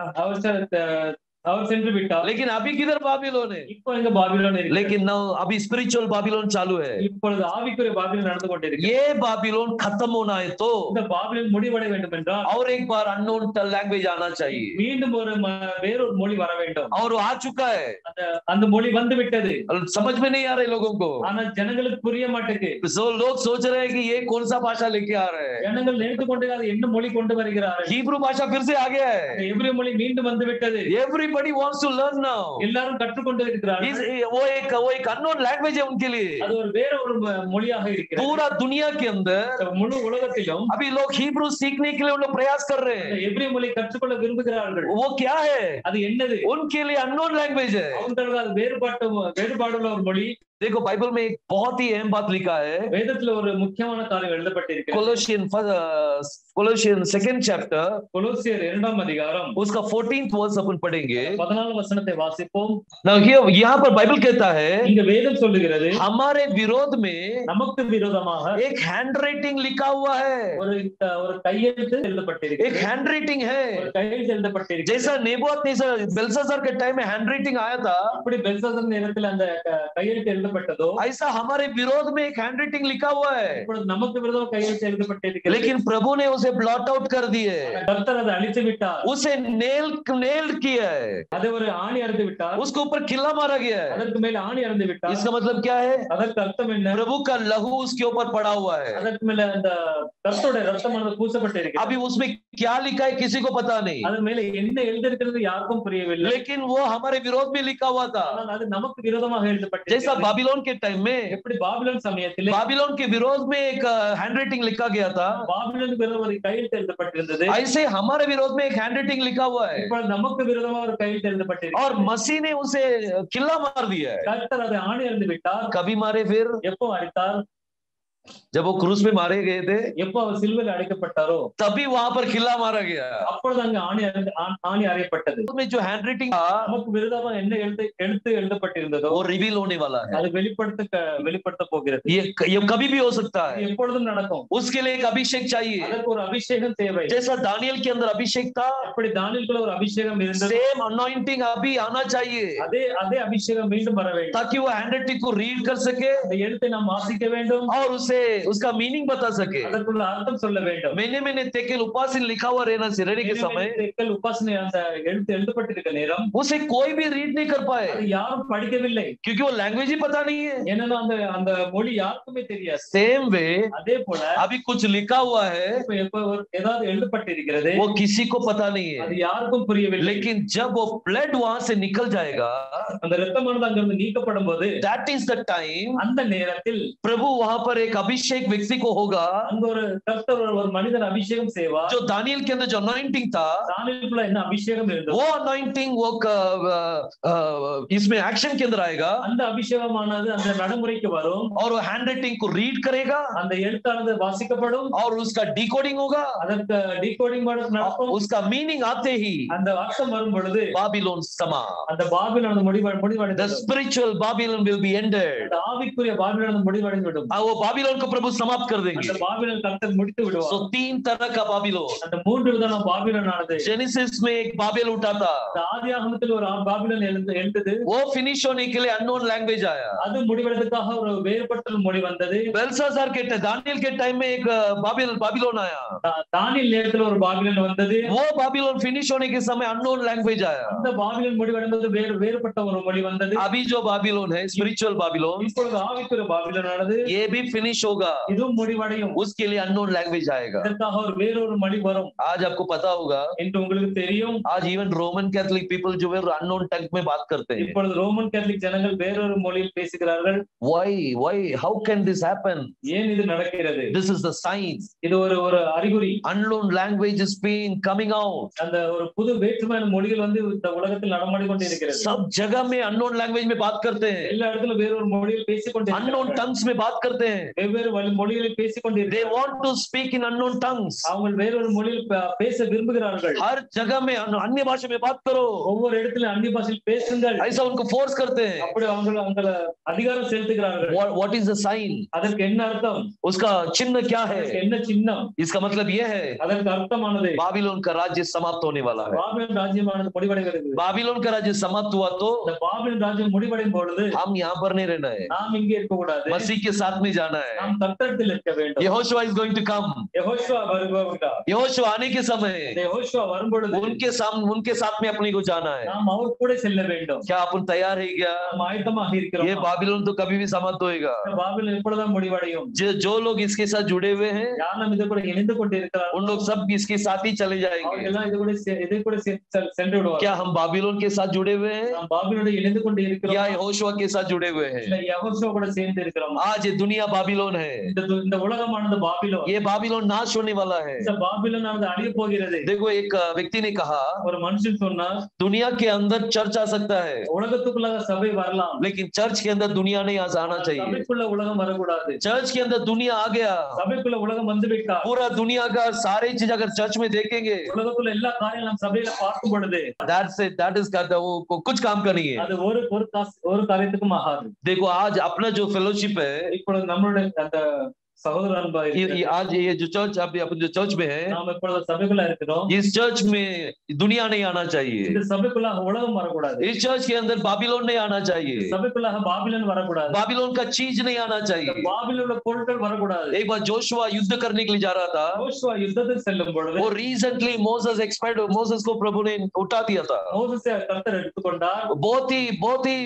அவர் சென்று விட்டார். लेकिन अभी किधर बाबिलोन है? இப்போ எங்க பாபிலோன் இருக்கு? लेकिन now अभी स्पिरिचुअल बाबिलोन चालू है. இப்பொழுது ஆவிக்குரிய பாபிலோன் நடந்து கொண்டிருக்கு. ये बाबिलोन खत्म होना है तो இந்த பாபிலோன் முடிவடைய வேண்டும் என்றால் और एक बार अननोन लैंग्वेज आना चाहिए. மீண்டும் வேறொரு மொழி வர வேண்டும். और वो आ चुका है. அந்த மொழி வந்து விட்டது. समझ में नहीं आ रहे लोगों को. ஆனால் ஜனங்களுக்கு புரிய மாட்டேங்குது. so लोग सोच रहे हैं कि ये कौन सा भाषा लेके आ रहे हैं. ஜனங்கள் நினைத்துக் கொண்டிருக்கிறார்கள் என்ன மொழி கொண்டு வருகிறார்கள். हिब्रू भाषा फिर से आ गया है. எபிரேய மொழி மீண்டும் வந்து விட்டது. Every everybody wants to learn now. எல்லாரும் கற்றுக்கொண்டே இருக்கிறார்கள். वो एक unknown language है उनके लिए. அது ஒரு வேற ஒரு மொழியாக இருக்கிறது. पूरा दुनिया के अंदर முழு உலகத்திலும் अभी लोग हिब्रू सीखने के लिए उन लोग प्रयास कर रहे हैं. எபிரேய மொழி கற்றுக்கொள்ள விரும்புகிறார்கள். वो क्या है? அது என்னது? उनके लिए unknown language है. அவங்களுக்கு அது வேறுபாடுள்ள ஒரு மொழி. देखो बाइबल में एक बहुत ही अहम बात लिखा है. வேதத்துல ஒரு முக்கியமான காரியம் எழுதப்பட்டிருக்கிறது. कोलोसियन सेकंड चैप्टर, கொலோசியர் 2ஆம் அதிகாரம், उसका 14th वर्स अपन पढ़ेंगे. 14 वचनத்தை வாசிப்போம். Now here यहाँ पर बाइबल कहता है, இங்க வேதம் சொல்லுகிறது, हमारे विरोध में நமக்கு விரோதமாக एक हैंड राइटिंग लिखा हुआ है. ஒரு கையெழுத்து எழுதப்பட்டிருக்கிறது. एक हैंड राइटिंग है. ஒரு கையெழுத்து எழுதப்பட்டிருக்கிறது. जैसा नेबूकदनेस्सर बेलशास्सर के टाइम में हैंड राइटिंग आया था, அப்படி பெல்சாசர் நேரத்தில் அந்த கையெழுத்து எழுதப்பட்டதோ, ऐसा हमारे विरोध में एक हैंड राइटिंग लिखा हुआ है. இப்பொழுது நமக்கு விரோதமாக கையெழுத்து எழுதப்பட்டிருக்கிறது. लेकिन प्रभु ने उसे ब्लॉट आउट कर दिए. கர்த்தர் அதை அழித்து விட்டார். उसे नेल्ड किया है. அதை ஒரு ஆணி அறைந்து விட்டார். उसके ऊपर खिल्ला मारा गया है. அதற்கு மேல ஆணி அறைந்து விட்டார். इसका मतलब क्या है? அதற்கு அர்த்தம் என்ன? प्रभु का लहू उसके ऊपर पड़ा हुआ है. அதற்கு மேல அந்த கர்த்தருடைய ரத்தமானது பூசப்பட்டிருக்கிறது. अभी उसमें क्या लिखा है किसी को पता नहीं. அதன் மேல என்ன எழுதியிருக்கிறது யாருக்கும் புரியவில்லை. लेकिन वो हमारे विरोध में लिखा हुआ था. ஆனால் அது நமக்கு விரோதமாக எழுதப்பட்டிருக்கிறது. जैसा बाबिलोन के टाइम में, எப்படி பாபிலோன் சமயத்திலே बाबिलोन के विरोध में एक हैंड राइटिंग लिखा गया था, பாபிலோனுக்கு விரோதமாக ஒரு கையெழுத்து எழுதப்பட்டிருந்தது. ऐसे हमारे विरोध में एक हैंड राइटिंग लिखा हुआ है. இப்ப நமக்கு விரோதமாக ஒரு கையெழுத்து எழுதப்பட்டிருக்கிறது. और मसीह ने उसे खिल्ला मार दिया है. கர்த்தர் அதை ஆணி அறைந்து விட்டார். कभी मारे फिर? எப்போ அடித்தார்? जब वो क्रूस में मारे गए थे, எப்போ அவர் சிலுவையில் அடைக்கப்பட்டாரோ तभी वहां पर खिल्ला मारा गया. அப்பொழுது அங்க ஆணி அறையப்பட்டது. उसमें जो हैंड राइटिंग நமக்கு விரோதமாக என்ன எழுத்து எழுதப்பட்டிருந்ததோ वो रिवील होने वाला है. அது வெளிப்படுத்த போகிறது. ये कभी भी हो सकता है. எப்பொழுதும் நடக்கும். उसके लिए एक अभिषेक चाहिए. அதற்கு ஒரு அபிஷேகம் தேவை. जैसा दानियल के अंदर अभिषेक था, அப்படி தானியேலுக்குள்ள ஒரு அபிஷேகம் இருந்தது. सेम अनॉइंटिंग अभी आना चाहिए, அதே அபிஷேகம் மீண்டும் வர வேண்டும். ताकि वो हैंड राइटिंग को रीड कर सके அந்த எழுத்தை நாம் வாசிக்க வேண்டும். और उसे उसका मीनिंग बता सके. அதற்குள்ள அர்த்தம் சொல்ல வேண்டும். मैंने तेकेल उपासिन लिखा हुआ रहना सिरणी के समय, தெக்கல் உபாசனை அந்த எழுத்து எழுதப்பட்டிருக்க நேரம் उसे कोई भी रीड नहीं कर पाए, அது யாரும் படிக்கவில்லை. क्योंकि वो लैंग्वेज ही पता नहीं है. ஏன்னா அந்த மொழி யாருக்குமே தெரியாது. सेम वे அதே போல अभी कुछ लिखा हुआ है, ஏதாவது எழுதப்பட்டிருக்கிறது, वो किसी को पता नहीं है. அது யாருக்கும் புரியவில்லை. लेकिन जब वो ब्लड वहां से निकल जाएगा, அந்த இரத்தமானது அங்கிருந்து நீக்கப்படும் போது, that is the time, அந்த நேரத்தில் प्रभु वहां पर एक अभिषेक व्यक्ति को होगा. அங்க ஒரு கர்த்தர் ஒரு மனிதன் அபிஷேகம் செய்வார். जो दानियल के अंदर जो अनॉइंटिंग था, தானியேலுக்குள்ள என்ன அபிஷேகம் இருந்தது, वो अनॉइंटिंग वो इसमें एक्शन के अंदर आएगा. அந்த அபிஷேகமானது அந்த நடைமுறைக்கு வரும். और वो हैंड राइटिंग को रीड करेगा, அந்த எழுத்தானது வாசிக்கப்படும். और उसका डिकोडिंग होगा. அதற்கு டிகோடிங் நடக்கும். उसका मीनिंग आते ही அந்த அர்த்தம் வரும் பொழுது बाबिलोन समा, அந்த பாபிலோன் the முடிவடைந்தது. spiritual Babylon will be ended. அந்த ஆவிக்குரிய பாபிலோன் முடிவடைந்து விடும். वो बाबिलोन को प्रभु समाप्त कर देंगे. அந்த பாபிலோன் கர்த்தர் முடித்து விடுவார். So 3 तरह का बाबिलोन. அந்த மூன்று விதமான பாபிலோன் ஆனது, जेनेसिस में एक बाबेल उठा था, ஆதியாகமத்தில் ஒரு பாபிலோன் எழுந்தது. वो फिनिश होने के लिए अननोन लैंग्वेज आया. அது முடிவடைவதற்காக ஒரு வேறுபட்ட மொழி வந்தது. बेलशास्सर के दानियल के टाइम में एक बाबिलोन आया. தானியேல் நேரத்தில் ஒரு பாபிலோன் வந்தது. वो बाबिलोन फिनिश होने के समय अननोन लैंग्वेज आया. அந்த பாபிலோன் முடிவடைந்தது வேறுபட்ட ஒரு மொழி வந்தது. अभी जो बाबिलोन है स्पिरिचुअल बाबिलोन, இப்பொழுது ஆவிக்குரிய பாபிலோன் ஆனது, ये भी फिनिश होगा. இதுவும் முடிவடையும். उसके लिए अननोन लैंग्वेज आएगा. இதற்காக ஒரு வேறொரு மொழி வரும். आज आपको पता होगा, என்று உங்களுக்கு தெரியும். आज इवन रोमन कैथोलिक पीपल जो है अननोन टंग में बात करते हैं. இப்பொழுது ரோமன் கேத்தலிக் ஜனங்கள் வேறொரு மொழியில் பேசுகிறார்கள். Why how can this happen? ஏன் இது நடக்கிறது? This is the sign. இது ஒரு அறிகுறி. Unknown language is being coming out. அந்த ஒரு புது வேற்றுமையான மொழிகள் வந்து இந்த உலகத்தில் நடமாடி கொண்டு இருக்கிறது. सब जगह में unknown language में बात करते हैं. எல்லா இடத்துல வேறொரு மொழியில் பேசிக்கொண்டே unknown tongues में बात करते हैं. வெவ்வேறு மொழிகளில் பேசிக்கொண்டே They want to speak in unknown tongues. அவங்க வேறொரு மொழியில் பேச விரும்புகிறார்கள். हर जगह में अन्य भाषा में बात करो. ஒவ்வொரு இடத்துல அந்நிய பாஷையில் பேசுங்கள். ऐसा उनको फोर्स करते हैं. அப்படி அவங்கள அதிகாரம் செலுத்துகிறார்கள். What is the sign? அதற்கு என்ன அர்த்தம்? उसका चिन्ह क्या है? என்ன சின்னம்? इसका मतलब यह है, அதற்கு அர்த்தமானது बाबिलोन का राज्य समाप्त होने वाला है. பாபிலோன் ராஜ்யமானது முடிவடைகிறது. बाबिलोन का राज्य समाप्त हुआ तो இந்த பாபிலோன் ராஜ்யம் முடிவடையும் பொழுது हम यहाँ पर नहीं रहना है, நாம் இங்கே இருக்க கூடாது. मसीह के साथ में जाना है. நாம் கர்த்தரிடத்தில் இருக்க வேண்டும். Yehoshua is going to come. யெகோஷுவா வருகிறார். यहोशुआ आने के समय யெகோஷுவா வரும்பொழுது उनके साथ में अपने को जाना है. நாம் அவர் கூட செல்ல வேண்டும். क्या अपन तैयार है क्या? நாம் ஆயத்தமாக இருக்கிறோம். ये बाबिलोन तो कभी भी समाप्त होएगा. பாபிலோன் எப்பொழுதும் முடிவடையும். जो लोग इसके साथ जुड़े हुए हैं, யார் நாம் இது கூட இணைந்து கொண்டிருக்கிறார்கள், उन लोग सब इसके साथ ही चले जाएंगे. அவர்களெல்லாம் இது கூட சென்று விடுவார்கள். क्या हम बाबिलोन के साथ जुड़े हुए हैं நாம் பாபிலோனோடு இணைந்து கொண்டு இருக்கிறோம், या यहोशुआ के साथ जुड़े हुए हैं? இல்ல யெகோஷுவா கூட சேர்ந்து இருக்கிறோம். आज ये दुनिया बाबिलोन है. இந்த உலகமானது பாபிலோன். ये बाबिलोन नाश होने वाला है. இந்த பாபிலோனானது அழிய போகிறது. देखो, एक व्यक्ति ने कहा, ஒரு மனுஷன் சொன்னார், दुनिया के अंदर चर्च आ सकता है, உலகத்துக்குள்ளாக சபை வரலாம், लेकिन चर्च के अंदर दुनिया नहीं आना चाहिए. சபைக்குள்ள உலகம் வரக்கூடாது. चर्च के अंदर दुनिया आ गया, சபைக்குள்ள உலகம் வந்து விட்டார். पूरा दुनिया का सारे चीज अगर चर्च में देखेंगे, உலகத்துல எல்லா காரியங்களும் நாம் சபையில பார்க்கும் பொழுது that is कुछ काम का नहीं है. அது ஒரு காரியத்துக்கும் ஆகாது. देखो, आज अपना जो फेलोशिप है, இப்பொழுது நம்மளுடைய அந்த சகோதர அன்பா आज ये जो चर्च अभी अपन जो चर्च में है, நாம் இப்பொழுது சபைக்குள்ள இருக்கிறோம். इस चर्च में दुनिया नहीं आना चाहिए. இந்த சபைக்குள்ளாக உலகம் வரக்கூடாது. इस चर्च के अंदर बाबिलोन नहीं आना चाहिए. சபைக்குள்ளாக பாபிலோன் வரக்கூடாது. बाबिलोन का चीज नहीं आना चाहिए. பாபிலோனுடைய பொருட்கள் வரக்கூடாது. एक बार जोशुआ युद्ध करने के लिए जा रहा था. யோசுவா யுத்தத்துக்கு செல்லும் பொழுது वो रिसेंटली मोसेस एक्सपायर्ड, मोसेस को प्रभु ने उठा दिया था. மோசேயை கர்த்தர் எடுத்துக்கொண்டார். बहुत ही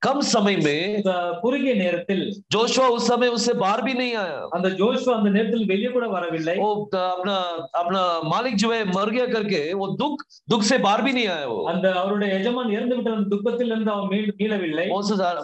कम समय में குறுகிய நேரத்தில் जोशुआ उस समय उससे बाहर भी नहीं आया. அந்த ஜோஷுவா அந்த நேரத்தில் வெளியே கூட வரவில்லை. वो अपना मालिक जो है मर गया करके वो दुख से बाहर भी नहीं आया. वो அந்த அவருடைய எஜமான் இறந்து விட்ட அந்த துக்கத்தில் இருந்து அவன் மீளவில்லை.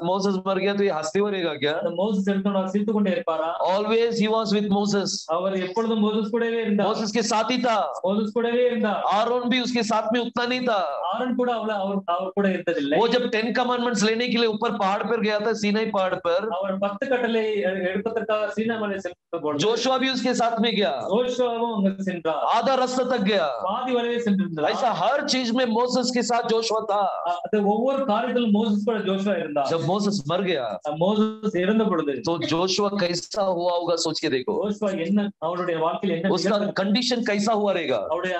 मोसेस मर गया तो ये हंसते रहेगा क्या? அந்த மோசேஸ் எடுத்தவன் சிரித்துக் கொண்டே இருப்பாரா? Always he was with Moses. அவர் எப்பொழுதும் மோசேஸ் கூடவே இருந்தார். मोसेस के साथ ही था. மோசேஸ் கூடவே இருந்தார். आरोन भी उसके साथ में उतना नहीं था. ஆரோன் கூட அவர் கூட இருந்ததில்லை. वो जब 10 कमांडमेंट्स लेने के लिए ऊपर पहाड़ पर गया था, सीनाई पहाड़ पर, அவர் 10 கட்டளை எடுப்பதற்காக சீனாய் மலை சென்ற பொழுது जोशुआ भी उसके साथ में गया. ஜோஷுவாவும் அங்க சென்றார். आधा रास्ता तक गया. பாதி வரையே சென்றிருந்தார். ऐसा हर चीज में मोसेस के साथ जोशुआ था. அது ஒவ்வொரு காரியத்திலும் மோசேஸ் கூட ஜோஷுவா இருந்தார். जब मोसेस मर गया, மோசேஸ் இறந்த பொழுது तो जोशुआ कैसा हुआ होगा सोच के देखो. ஜோஷுவா என்ன அவருடைய வாழ்க்கையில் என்ன उसका कंडीशन कैसा हुआ रहेगा. அவருடைய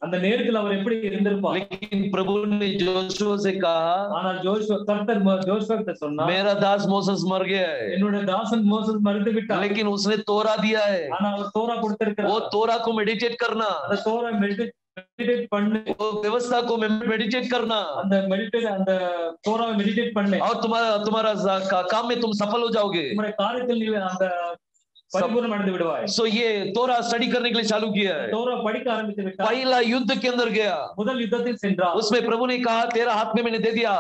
அந்த நேரத்தில் அவர் எப்படி இருந்திருப்பார். लेकिन प्रभु ने जोशुआ से कहा, ஆனால் கர்த்தர் ஜோஷுவா கிட்ட சொன்னார், मेरा दास मोसेस मर गया है, என்னுடைய தாசன் மோசேஸ் மரித்து விட்டார், लेकिन उसने तोरा दिया है. ஆனா அவர் தோரா கொடுத்திருக்கிறார். वो तोरा को मेडिटेट करना, அந்த தோரா மெடிடேட் பண்ணு, वो व्यवस्था को मेडिटेट करना, அந்த தோராவை மெடிடேட் பண்ணு, और तुम्हारा काम में तुम सफल हो जाओगे. உங்களுடைய காரியத்தில் நீ அந்த परिपूर्ण अடைந்து விடுவாய். सो ये तोरा स्टडी करने के लिए चालू किया है. तोरा படிக்க ஆரம்பித்து விட்டார். पहला युद्ध के अंदर गया, முதல் யுத்தத்தில் சென்றார். उसमें प्रभु ने कहा, तेरा हाथ में मैंने दे दिया,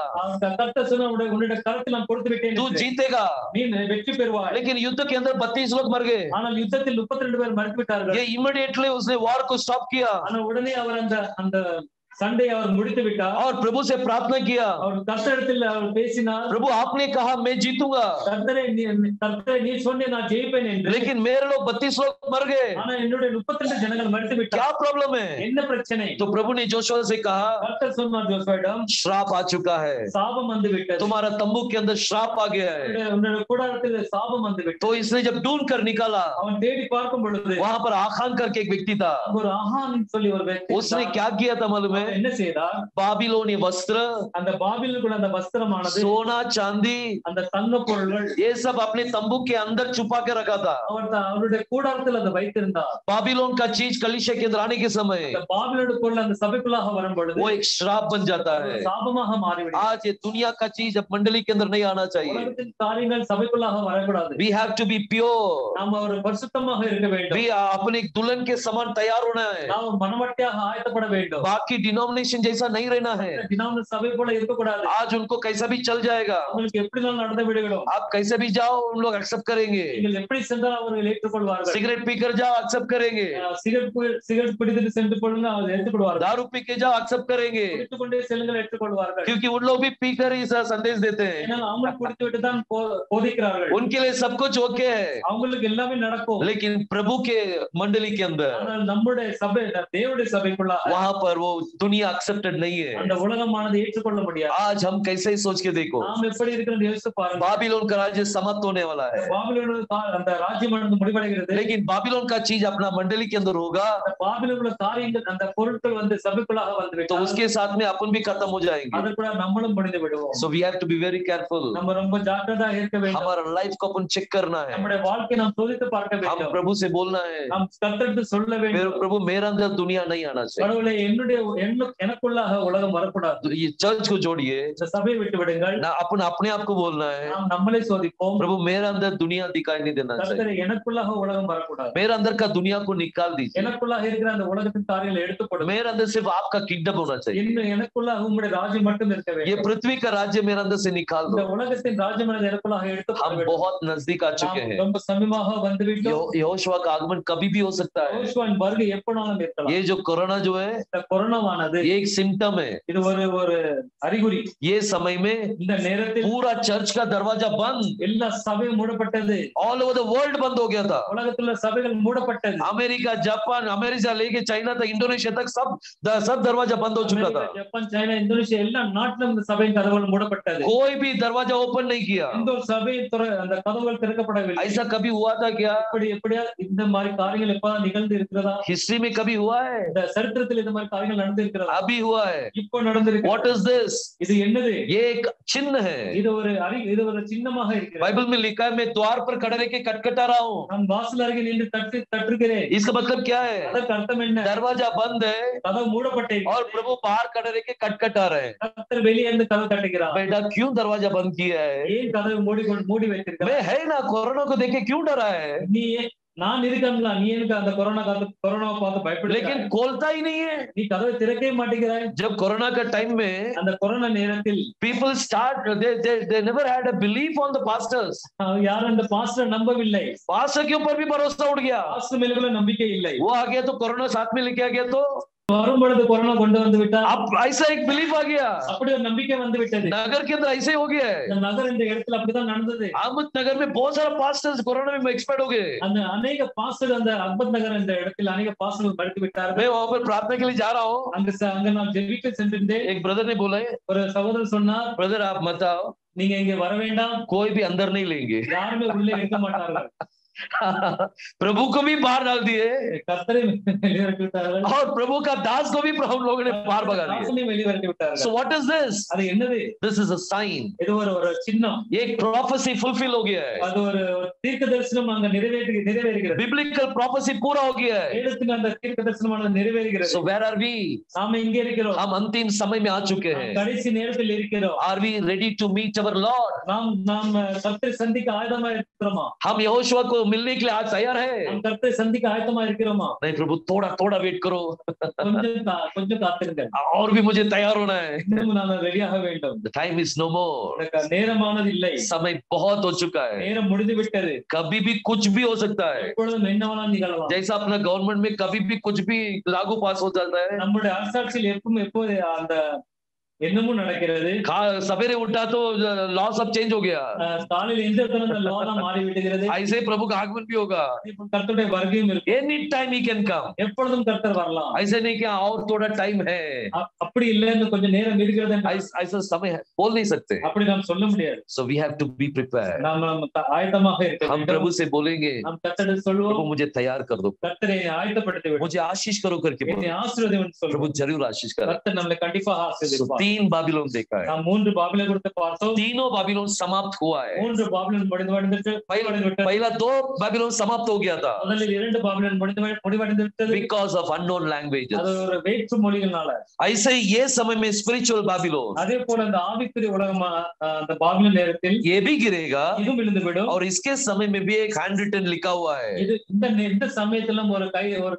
கர்த்தர் சொன்னார், உன்னுடைய கரத்தில் நான் கொடுத்து விட்டேன், तू जीतेगा. நீ வெற்றி பெறுவாய். लेकिन युद्ध के अंदर 32 लोग मर गए. ஆனால் யுத்தத்தில் 32 பேர் மரித்து விட்டார்கள். ये इमीडिएटली उसने वॉर को स्टॉप किया. ஆனால் உடனே அவர் அந்த சண்டை அவர் முடித்து விட்டார். और प्रभु से प्रार्थना किया, அவர் கர்த்தரிடத்தில் அவர் பேசினார், प्रभु आपने कहा मैं जीतूंगा, கர்த்தரே நீ சொன்னே நான் ஜெயிப்பேன் என்று. लेकिन मेरे लोग 32 लोग मर गए. ஆனா என்னுடைய 32 ஜனங்கள் மரித்து விட்டார். क्या प्रॉब्लम है? என்ன பிரச்சனை? तो प्रभु ने जोशुआ से कहा, கர்த்தர் சொன்னார் ஜோசுவாவிடம், श्राप आ चुका है, சாபம் வந்து விட்டது, तुम्हारा तंबू के अंदर श्राप आ गया है. உன்னுடைய கூடாரத்தில் சாபம் வந்து விட்டது. तो इसने जब ढूंढ कर निकाला, அவன் தேடி பார்க்கும் பொழுது वहां पर आखान करके एक व्यक्ति था. ஒரு ஆகான் சொல்லி ஒரு व्यक्ति, उसने क्या किया था मालूम है? என்ன செய்தார்? बाबिलोनी वस्त्र, அந்த பாபிலோனுக்குள்ள அந்த வஸ்திரமானது, सोना चांदी, அந்த தங்க பொருள்கள், ये सब अपने तंबू के अंदर छुपा के रखा था. அவருடைய கூடாரத்தில் அதை வைத்திருந்தார். बाबिलोन का चीज कलीसिया के अंदर आने के समय அந்த பாபிலோனுடைய பொருள் அந்த சபைக்குள்ளாக வரும் பொழுது वो एक श्राप बन जाता है. சாபமாக மாறிவிடும். आज ये दुनिया का चीज अब मंडली के अंदर नहीं आना चाहिए. உலகத்தின் காரியங்கள் சபைக்குள்ளாக வரக்கூடாது. We have to be pure. நாம் ஒரு பரிசுத்தமாக இருக்க வேண்டும். We अपने दुल्हन के समान तैयार होना है. நாம் மனமட்டியாக ஆயத்தப்பட வேண்டும். बाकी डिनोमिनेशन जैसा नहीं रहना है. தினமும் சபை போல இருக்க கூடாது. आज उनको कैसा भी चल जाएगा, உங்களுக்கு எப்படினாலும் நடந்து விடுகிறோம். आप कैसे भी जाओ उन लोग एक्सेप्ट करेंगे. நீங்கள் எப்படி சென்றால் அவர்கள் ஏற்றுக்கொள்வார்கள். सिगरेट पीकर जाओ एक्सेप्ट करेंगे. சிகரெட் பிடித்து சென்று கொள்ளுங்க, அவர் ஏற்றுக்கொள்வார்கள். दारू पी के जाओ एक्सेप्ट करेंगे. குடித்துக் கொண்டே செல்லுங்கள், ஏற்றுக்கொள்வார்கள். क्योंकि उन लोग भी पीकर ही संदेश देते हैं. ஏன்னா அவங்க குடித்து விட்டு தான் போதிக்கிறார்கள். उनके लिए सब कुछ ओके है, அவங்களுக்கு எல்லாமே நடக்கும். लेकिन प्रभु के मंडली के अंदर ஆனால் நம்முடைய சபை, தேவனுடைய சபைக்குள்ள वहां पर वो दुनिया एक्सेप्टेड नहीं है। அந்த உலகமானது ஏற்றுக்கொள்ள முடியாது. आज हम कैसे ही सोच के देखो, நாம் எப்படி இருக்கிறோம் யோசித்து பாருங்க. बाबिलोन का राज्य समाप्त होने वाला है, பாபிலோன் அந்த ராஜ்யமானது முடிவடைகிறது. लेकिन बाबिलोन का चीज अपना मंडली के अंदर होगा, பாபிலோன்ல காரியங்கள் அந்த பொருட்கள் வந்து சபைக்குள்ளாக வந்து तो उसके साथ में अपन भी खत्म हो जाएंगे। அதற்குள்ள நம்மளும் முடிந்து விடுவோம். So we have to be very careful. நம்ம ரொம்ப ஜாக்கிரதையாக இருக்க வேண்டும். हमारा लाइफ को अपन चेक करना है, நம்முடைய வாழ்க்கையை நாம் சோதித்து பார்க்க हम வேண்டும். प्रभु से बोलना है, நாம் கர்த்தருக்கு சொல்ல வேண்டும், प्रभु मेरा अंदर दुनिया नहीं आना चाहिए, கடவுளே என்னுடைய எனக்குள்ளாக உலகம் வரக்கூடாது. ये चर्च को जोड़िए, இந்த சபையை விட்டு விடுங்கள். ना अपन अपने आप को बोलना है, நாம் நம்மளே சோதிப்போம், प्रभु मेरा अंदर दुनिया दिखाई नहीं देना चाहिए, கர்த்தரே எனக்குள்ளாக உலகம் வரக்கூடாது, मेरा अंदर का दुनिया को निकाल दीजिए, எனக்குள்ளாக இருக்கிற அந்த உலகத்தின் காரியங்களை எடுத்து போடுங்க, मेरे अंदर सिर्फ आपका किंगडम होना चाहिए, எனக்குள்ளாக உம்முடைய ராஜ்யம் மட்டும் இருக்க ये வேண்டும். पृथ्वी का राज्य मेरे अंदर से निकाल இந்த दो। உலகத்தின் ராஜ்யமானது எனக்குள்ளாக எடுத்து போட हम வேண்டும். बहुत नजदीक आ चुके हैं, ரொம்ப சமீபமாக வந்து விட்டோம். यहोशुआ का आगमन कभी भी हो सकता है। யோசுவாவின் வருகை எப்பனாலும் இருக்கலாம். ये जो कोरोना जो है, இந்த கொரோனாவானது ये एक सिम्टम है। இது ஒரு அறிகுறி. ये समय में இந்த நேரத்தில் पूरा चर्च का दरवाजा बंद, எல்லா சபையும் மூடப்பட்டது, ऑल ओवर द वर्ल्ड बंद हो गया था। உலகத்துல சபைகள் மூடப்பட்டது. अमेरिका, जापान, अमेरिका लेके चाइना तक, इंडोनेशिया तक सब दरवाजा बंद हो चुका था। ஜப்பான், சைனா, இந்தோனேஷியா எல்லா நாட்டிலும் இந்த சபையின் கதவுகள் மூடப்பட்டது. कोई भी दरवाजा ओपन नहीं किया। இந்த ஒரு சபை அந்த கதவுகள் திறக்கப்படவில்லை. ऐसा कभी हुआ था क्या? எப்படியா இந்த மாதிரி காரியங்கள் எப்ப நிகழ்ந்து இருக்கிறதா? हिस्ट्री में कभी हुआ है? இந்த சரித்திரத்தில் இந்த மாதிரி காரியங்கள் நடந்து இருக்கிறதா? अभी हुआ है। இப்போ நடந்திருக்கு. What is this? இது என்னது? ये एक चिन्ह है। இது ஒரு சின்னமாக இருக்கிறது. बाइबल में लिखा है, मैं द्वार पर खड़े रह के खटखटा रहा हूँ। நான் வாசல் அருகே நின்று தட்டுகிறேன். इसका मतलब क्या है? அதற்கு அர்த்தம் என்ன? दरवाजा बंद है கதவு மூடப்பட்டிருக்கிறது और प्रभु बाहर खड़े रह के खटखटा रहे हैं। கர்த்தர் வெளியே இருந்து கதவு தட்டுகிறார். बेटा क्यों दरवाजा बंद किया है? ஏன் கதவு மூடி வைத்திருக்கிறார்? मैं है ना, कोरोना को देख के क्यों डरा है? நீ நான் இருக்கேன்ல, நீ எனக்கு அந்த கொரோனாவை பார்த்து பயப்படுற, लेकिन खोलता ही नहीं है। நீ கதவை திறக்கவே மாட்டேங்கிறாய். जब कोरोना का टाइम में அந்த கொரோனா நேரத்தில் people start, they never had a belief on the pastors. யாரும் அந்த பாஸ்டர் நம்பவில்லை. पास्टर के ऊपर भी भरोसा उठ गया। பாஸ்டர் மேல கூட நம்பிக்கை இல்லை. वो आ गया तो कोरोना साथ में लेके आ गया, तो வரும் பொழுது கொரோனா கொண்டு வந்து விட்டார். अब ऐसा एक बिलीफ आ गया, அப்படி ஒரு நம்பிக்கை வந்து விட்டது. नगर के अंदर ऐसे हो गया है। இந்த நகர் இந்த இடத்துல அப்படிதான் நடந்தது. अहमद नगर में बहुत सारे पास्टर्स कोरोना में एक्सपर्ट हो गए। அந்த अनेक பாஸ்டர் அந்த அஹ்மத் நகர் இந்த இடத்தில் अनेक பாஸ்டர்கள் மரித்து விட்டார்கள். मैं वहां पर प्रार्थना के लिए जा रहा हूँ। அங்க நான் ஜெபிக்க சென்றிருந்தேன். एक ब्रदर ने बोला, ஒரு சகோதரர் சொன்னார், ब्रदर आप मत आओ, நீங்க இங்க வர வேண்டாம், कोई भी अंदर नहीं लेंगे। யாருமே உள்ளே இருக்க மாட்டார்கள். प्रभु को भी बाहर डाल दिए கர்த்தரை வெளியிறக்கி விட்டார்கள். और प्रभु का दास को भी हम लोगों ने बाहर भगा दिया। தாசனை வெளியிறக்கி விட்டார்கள். So what is this? அது என்னது? This is a sign. இது ஒரு சின்னம். एक prophecy fulfill हो गया है। அது ஒரு தீர்க்கதரிசனம் அங்க நிறைவேறுகிறது. biblical prophecy पूरा हो गया है। வேதத்தின் அந்த தீர்க்கதரிசனமானது நிறைவேறுகிறது. So where are we? நாம இங்கே இருக்கிறோம். हम अंतिम समय में आ चुके हैं। கடைசி நேரத்தில் இருக்கிறோம். Are we ready to meet our Lord? நாம் கர்த்தரை சந்திக்க ஆயத்தமா இருக்கிறோமா? हम यहोशुआ को मिलने के लिए आज तैयार है? நாம் கர்த்தரை சந்திக்க ஆயத்தமா இருக்கிறோமா? नहीं प्रभु, थोड़ा वेट करो, கொஞ்சம் காத்திருங்க, और भी मुझे तैयार होना है। இன்னும் நான் ரெடியாக வேண்டும். The time is no more. நேரமானது இல்லை, समय बहुत हो चुका है। நேரம் முடிந்து விட்டது. कभी भी कुछ भी हो सकता है। எப்பொழுதும் என்னவெல்லாம் நிகழலாம். जैसा अपना गवर्नमेंट में कभी भी कुछ भी लागू पास हो जाता है। நம்முடைய அரசாட்சியில் எப்போது அந்த என்னமும் நடக்கிறது. सवेरे उठा तो लॉ सब चेंज हो गया। காலையில் எந்திரத்துல அந்த லா தான் மாறி விடுகிறது. ऐसे प्रभु का आगमन भी होगा। கர்த்தருடைய வருகையும் இருக்கு. Any time he can come. எப்பொழுதும் கர்த்தர் வரலாம். ऐसे नहीं कि और थोड़ा टाइम है, அப்படி இல்ல, இன்னும் கொஞ்சம் நேரம் இருக்கிறது, ऐसा समय है बोल नहीं सकते। அப்படி நாம் சொல்ல முடியாது. So we have to be prepared. நாம் ஆயத்தமாக இருக்க हम வேண்டும். प्रभु से बोलेंगे, நாம் கர்த்தரிடம் சொல்வோம், प्रभु मुझे तैयार कर दो, கர்த்தரை ஆயத்தப்படுத்தி விடு, मुझे आशीष करो करके என்னை ஆசீர்வதியும் என்று प्रभु சொல்வோம். जरूर आशीष करो। கர்த்தர் நம்மை கண்டிப்பாக ஆசீர்வதிப்பார். 3 बाबिलोन देखा है। நாம் 3 பாபிலோன் குறித்து பார்த்தோம். तीनों बाबिलोन समाप्त हुआ है। 3 பாபிலோன் முடிந்துவிட்டது. पहला 2 बाबिलोन समाप्त हो गया था முதலில் 2 பாபிலோன் முடிவடைந்து விட்டது. because of unknown languages. அது ஒரு வேற்று மொழிகளால. ऐसे ही ये समय में spiritual बाबिलोन, அதே போல அந்த ஆவிக்குரிய உலகமா அந்த பாபிலோன் நேரத்தில் ये भी गिरेगा இதுவும் விழுந்து விடும். और इसके समय में भी एक हैंड रिटन लिखा हुआ है। இது இந்த சமயத்திலும் ஒரு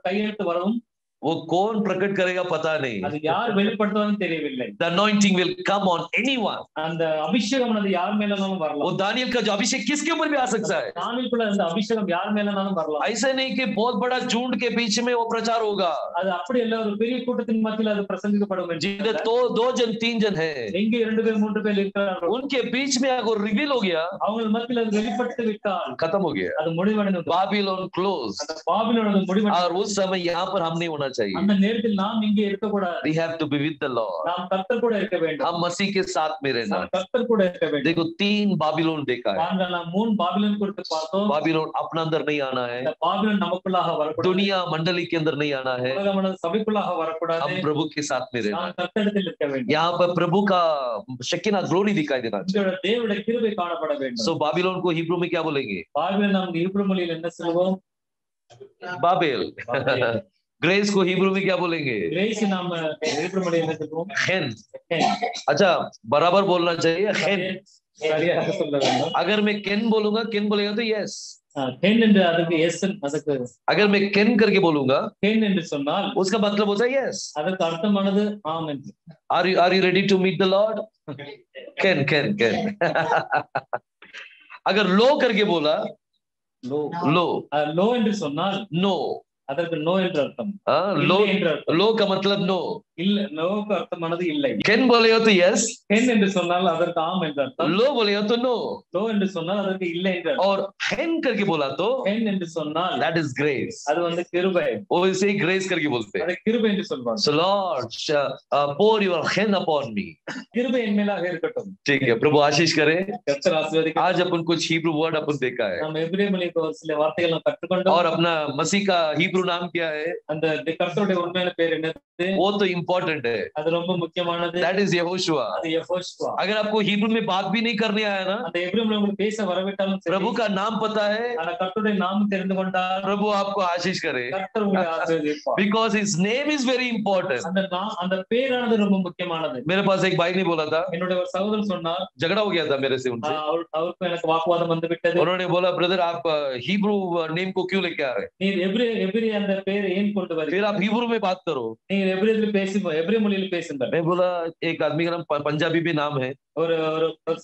கையெழுத்து வரவும், वो कौन प्रकट करेगा पता नहीं। அது யார் வெளிப்படுத்துவான்னு தெரியவில்லை. The anointing will come on anyone. அந்த அபிஷேகம் யார் மேலனாலும் வரலாம். वो दानियल का जो अभिषेक किसके ऊपर भी आ सकता है। தானியேலுக்குள்ள அந்த அபிஷேகம் யார் மேலனாலும் வரலாம். ऐसे नहीं कि बहुत बड़ा झुंड के बीच में वो प्रचार होगा। அது அப்படி இல்ல, ஒரு பெரிய கூட்டத்தின் மத்தியில் அது பிரசங்கிக்கப்படும். जिधर 2 जन 3 जन है, எங்க 2 பேர் 3 பேர் இருக்கிறார்கள், उनके बीच में अगर रिवील हो गया, அவங்க மத்தியில் அது வெளிப்பட்டு விட்டால் खत्म हो गया, அது முடிவடைந்து बाबिलोन क्लोज। அந்த பாபிலோன் முடிவடைந்து, और उस समय यहाँ पर हम नहीं होना चाहिए. அந்த நேரத்தில் நாம் இங்கே இருக்க கூடாது. We have to be with the Lord. நாம் கர்த்தர் கூட இருக்க வேண்டும். हम मसीह के साथ में रहना. நாம் கர்த்தர் கூட இருக்க வேண்டும். देखो 3 बाबिलोन देखा है. நாம் 3 பாபிலோன் குறித்து பார்த்தோம். बाबिलोन अपना अंदर नहीं आना है. இந்த பாபிலோன் நமக்குள்ளாக வரக்கூடாது. दुनिया मंडली के अंदर नहीं आना है. உலகமன சபைக்குள்ளாக வரக்கூடாது. हम प्रभु के साथ में रहना. நாம் கர்த்தரிடத்தில் இருக்க வேண்டும். यहाँ पर प्रभु का शकीना ग्लोरी दिखाई देना चाहिए. தேவனுடைய கிருபை காணப்பட வேண்டும். So बाबिलोन को हिब्रू में क्या बोलेंगे? பாபிலோன் நாம் ஹீப்ரு மொழியில் என்ன சொல்வோம்? बाबेल. ग्रेस को हिब्रू में क्या बोलेंगे? ग्रेस नाम हिब्रू में என்ன சொல்வோம்? हेन. अच्छा बराबर बोलना चाहिए. हेन. சரியாக சொல்ல வேண்டும். अगर मैं केन बोलूंगा, केन बोलेगा तो यस. केन என்று அதுக்கு எஸ் அதுக்கு. अगर मैं केन करके बोलूंगा, केन என்று சொன்னால் उसका मतलब होता है यस. அதுக்கு அர்த்தமானது ஆம் என்று. Are you ready to meet the Lord? केन केन केन. अगर लो करके बोला, लो लो लो என்று சொன்னால் नो. அதற்கு நோ என்று அர்த்தம். लो लो का मतलब नो. இல்ல நோக்கு அர்த்தமானது இல்லை. केन बोले हो तो यस. केन என்று சொன்னால் அதற்கு ஆம் என்று அர்த்தம். लो बोले हो तो नो. लो என்று சொன்னால் அதற்கு இல்லை என்று அர்த்தம். और हेन करके बोला तो हेन என்று சொன்னால் that is grace. அது வந்து கிருபை. वो इसे grace करके बोलते हैं. அது கிருபை என்று சொல்வாங்க. So Lord pour your hand upon me. கிருபை என் மேலாக இருக்கட்டும். ठीक है, प्रभु आशीष करे. கர்த்தர் ஆசீர்வதிக்க. आज अपन कुछ हिब्रू वर्ड अपन देखा है. நாம் எபிரேய மொழியில் ஒரு சில வார்த்தைகளை கற்றுக்கொண்டோம். और अपना मसीह का हिब्रू नाम क्या है? அந்த கர்த்தருடைய உண்மையான பேர் என்னது? वो तो इम्पोर्टेंट है. அது ரொம்ப முக்கியமானது. That is Yehoshua. அது யெகோஷுவா. अगर आपको हिब्रू में बात भी नहीं करने आया ना, அந்த எபிரேய மொழியில் உங்களுக்கு பேச வரவிட்டாலும் சரி, प्रभु का नाम पता है, அந்த கர்த்தருடைய நாமம் தெரிந்து கொண்டால் प्रभु आपको आशीष करे. கர்த்தர் உங்களை ஆசீர்வதிப்பார். Because his name is very important. அந்த பேரானது ரொம்ப முக்கியமானது. मेरे पास एक भाई ने बोला था, என்னுடைய ஒரு சகோதரன் சொன்னார், झगड़ा हो गया था मेरे से उनसे. அவருக்கு எனக்கு வாக்குவாதம் வந்து விட்டது. उन्होंने बोला ब्रदर आप हिब्रू नेम को क्यों लेके आ रहे? நீர் எபிரேய அந்த பேரை ஏன் கொண்டு வரீங்க? फिर आप हिब्रू में बात करो. நீங்க எபிரேயத்தில் எபிரேய மொழியில் பேசுங்க. मैं बोला एक आदमी का नाम पंजाबी में नाम है, ஒரு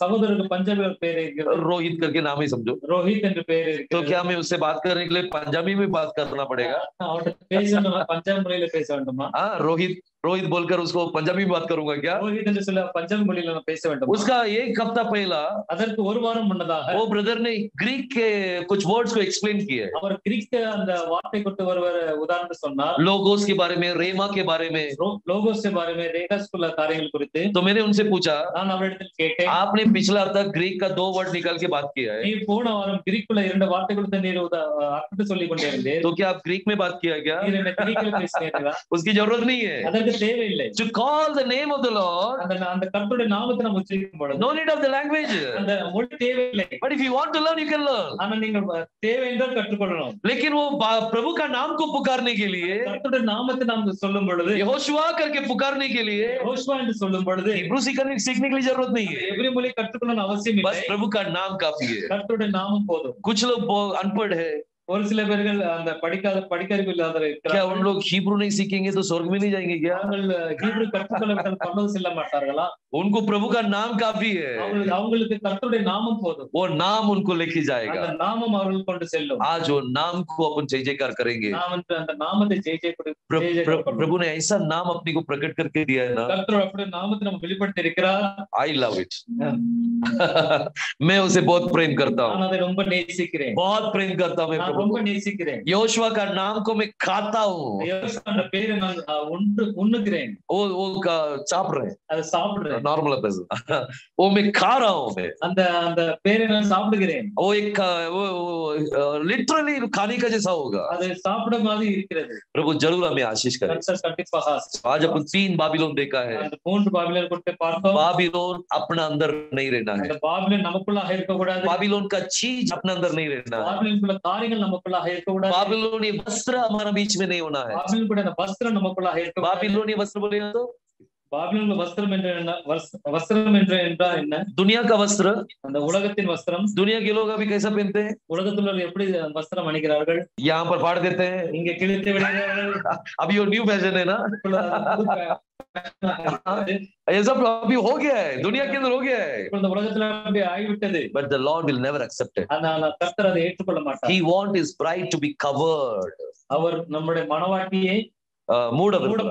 சகோதரருக்கு பஞ்சாபி பேர் இருக்கிறது, रोहित करके नाम ही समझो. ரோஹித் என்று பேர் இருக்கிறது. तो क्या मैं उससे बात करने के लिए पंजाबी में बात करना पड़ेगा? அவர்கிட்ட பேசணும், பஞ்சாபி மொழியில பேச வேண்டுமா? हाँ, रोहित बोलकर उसको पंजाबी में बात करूंगा क्या? ரோஹித் என்று சொல்ல பஞ்சாபி மொழியில நான் பேச வேண்டும். उसका एक हफ्ता पहला அதற்கு ஒரு வாரம் முன்னதாக वो ब्रदर ने ग्रीक के कुछ वर्ड्स को एक्सप्लेन किया है. அவர் கிரீக் அந்த வார்த்தை கொண்டு ஒருவர் உதாரணம் சொன்னார். लोगोस के बारे में, रेमा के बारे में, லோகோஸ் के बारे में, रेगस कुल காரியங்கள் குறித்து. तो मैंने उनसे पूछा, நான் அவரிடத்தில் கேட்டேன், आपने पिछला हफ्ता ग्रीक का 2 वर्ड निकाल के बात किया है, நீர் போன வாரம் கிரீக்குள்ள 2 வார்த்தை கொடுத்து நீர் அர்த்தத்தை சொல்லிக் கொண்டே இருந்தீர். तो क्या आप ग्रीक में बात किया क्या? நீர் என்ன கிரீக்கில் பேசினீர்களா? उसकी जरूरत नहीं है. அதற்கு தேவையில்லை. To call the name of the Lord, அந்த கர்த்தருடைய நாமத்தை நாம் உச்சரிக்கும் பொழுது no need of the language. அந்த மொழி தேவையில்லை. But if you want to learn, you can learn. ஆனா நீங்க தேவை என்றால் கற்றுக்கொள்ளணும். लेकिन वो प्रभु का नाम को पुकारने के लिए, கர்த்தருடைய நாமத்தை நாம் சொல்லும் பொழுது, यहोशुआ करके पुकारने के लिए யெகோஷுவா என்று சொல்லும் பொழுது हिब्रू सीखने के लिए जरूरत नहीं है. எபிரேய மொழி கற்றுக்கொள்ளணும் அவசியம் இல்லை. बस प्रभु का नाम काफी है. கர்த்தருடைய நாமம் போதும். कुछ लोग अनपढ़ है, ஒரு சில பேர்கள் அந்த படிக்கறிவு இல்லாத क्या उन लोग हिब्रू नहीं सीखेंगे तो स्वर्ग में नहीं जाएंगे क्या? ஹீப்ரு கற்றுக்கொள்ளவர்கள் பரலோகம் செல்ல மாட்டார்களா? उनको प्रभु का नाम काफी है. அவங்களுக்கு கர்த்தருடைய நாமம் போதும். वो नाम उनको लेके जाएगा. அந்த நாமம் அவர்கள் கொண்டு செல்லும். आज वो नाम को अपन जय जयकार करेंगे. நாம் அந்த நாமத்தை ஜெய் प्रभु ने ऐसा नाम अपने को प्रकट करके दिया है ना, கர்த்தர் அப்படியே நாமத்தை நம்ம வெளிப்படுத்தி இருக்கிறார். I love it. मैं उसे बहुत प्रेम करता हूँ, நான் அதை ரொம்ப நேசிக்கிறேன். बहुत प्रेम करता हूँ मैं நான் प्रभु ரொம்ப को. நேசிக்கிறேன். यहोशुआ का नाम को मैं खाता हूँ. யெகோவா அந்த பேரை நான் உண்ணுகிறேன். वो चाप रहे அதை சாப்பிடுறேன். नॉर्मल वो मैं खा रहा हूँ. मैं அந்த பேரை நான் சாப்பிடுகிறேன். वो एक लिटरली खाने का जैसा होगा. அதை சாப்பிட மாதிரி இருக்கிறது. प्रभु जरूर हमें आशीष करे. கர்த்தர் கண்டிப்பாக आज अपन 3 बाबिलोन देखा है. அந்த 3 பாபிலோன் குறித்து பார்த்தோம். बाबिलोन अपना अंदर नहीं रहना है. அந்த பாபிலோன் நமக்குள்ளாக இருக்க கூடாது. बाबिलोन का चीज अपने अंदर नहीं रहना है. பாபிலோனுக்குள்ள காரியங்கள் நமக்குள்ளாக இருக்க கூடாது. बाबिलोनी वस्त्र हमारे बीच में नहीं होना है. பாபிலோனுக்குள்ள அந்த வஸ்திரம் நமக்குள்ளாக இருக்க கூடாது. बाबिलोनी वस्त्र बोले तो பாபிலோன் வஸ்திரம் என்ற வஸ்திரம் என்றால் என்ன? दुनिया का वस्त्र. அந்த உலகத்தின் வஸ்திரம். दुनिया के लोग अभी कैसा पहनते हैं? உலகத்துல எப்படி வஸ்திரம் அணிகிறார்கள்? यहाँ पर फाड़ देते हैं, இங்க கிழித்து விடுகிறார்கள். अभी वो न्यू फैशन है ना, ये सब अभी हो गया है, दुनिया के अंदर हो गया है. இந்த உலகத்துல அப்படி ஆகிவிட்டது. But the Lord will never accept it. ஆனா கர்த்தர் அதை ஏற்றுக்கொள்ள மாட்டார். He wants his bride to be covered. அவர் நம்முடைய மணவாட்டியை मूड மூட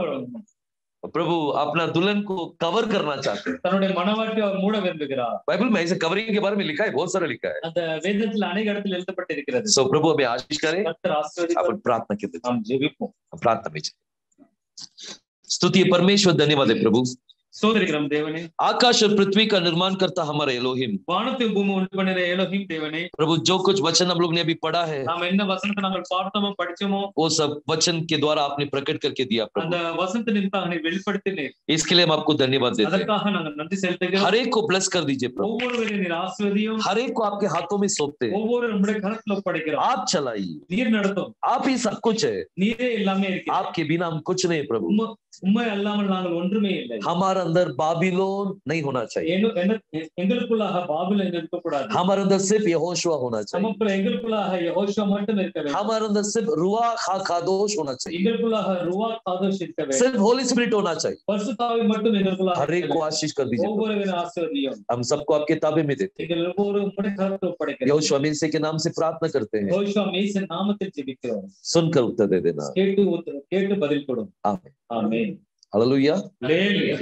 प्रभु अपना दुल्हन को कवर करना चाहते हैं. தன்னுடைய மணவாட்டியை அவர் மூட விரும்புகிறார். बाइबल में ऐसे कवरिंग के बारे में लिखा है, बहुत सारा लिखा है. அந்த வேதத்தில் अनेक இடத்தில் எழுதப்பட்டிருக்கிறது. So प्रभु हमें आशीष करे. கர்த்தர் ஆசீர்வதிப்பார். अपन प्रार्थना के நாம் ஜெபிப்போம். प्रार्थना में स्तुति परमेश्वर, धन्यवाद है प्रभु। ஸ்தோத்திரிக்கிறோம் தேவனே, आकाश और पृथ्वी का निर्माण करता हमारा एलोहिम, வானத்தையும் பூமி உண்டு பண்ணின எலோஹிம் தேவனே, प्रभु जो कुछ वचन हम लोग ने अभी पढ़ा है, நாம் என்ன வசனத்தை நாங்கள் பார்த்தோமோ படிச்சோமோ वो सब वचन के द्वारा आपने प्रकट करके दिया அந்த प्रभु। வசனத்தை நிமித்தம் நீ வெளிப்படுத்தினீர், इसके लिए हम आपको धन्यवाद देते हैं। அதற்காக நாங்கள் நன்றி செலுத்துகிறோம்। हर एक को ब्लेस कर दीजिए प्रभु, ஒவ்வொருவரையும் நீர் ஆசீர்வதியும், हर एक को आपके हाथों में सौंपते हैं। ஒவ்வொரு நம்முடைய கரத்துல ஒப்படைக்கிறோம்। आप चलाइए, நீர் நடத்தும், आप ही सब कुछ है, நீரே எல்லாமே இருக்கிறீர்। आपके बिना हम कुछ नहीं प्रभु। உம்மை அல்லாமல் நாங்கள் ஒன்றுமே இல்லை। हमारे अंदर बाबिलोन नहीं होना चाहिए, எங்களுக்குள்ளாக பாபிலோன் இருக்கக்கூடாது। हमारे अंदर सिर्फ यहोशुआ होना चाहिए, நமக்குள்ள எங்களுக்குள்ளாக யெகோவா மட்டும் இருக்க வேண்டும்। हमारे अंदर सिर्फ रुआख हाकादोश होना चाहिए, எங்களுக்குள்ளாக ருவாக் காதோஷ் இருக்க வேண்டும்। सिर्फ होली स्पिरिट होना चाहिए। பரிசுத்த ஆவி மட்டும் எங்களுக்குள்ளாக हर एक को आशीष कर दीजिए, ஒவ்வொருவரையும் ஆசீர்வதியும்। हम सबको आपके ताबे में देते हैं। எங்கள் ஒவ்வொரு உம்முடைய கரத்தில் ஒப்படைக்கிறோம்। यहोशुआ मीसे के नाम से प्रार्थना करते हैं, யெகோவா மேசின் நாமத்தில் ஜெபிக்கிறோம்। सुनकर उत्तर दे देना। கேட்டு பதில் கொடும்। आमीन, ஆமென்। हालेलुया। ஹல்லேலூயா।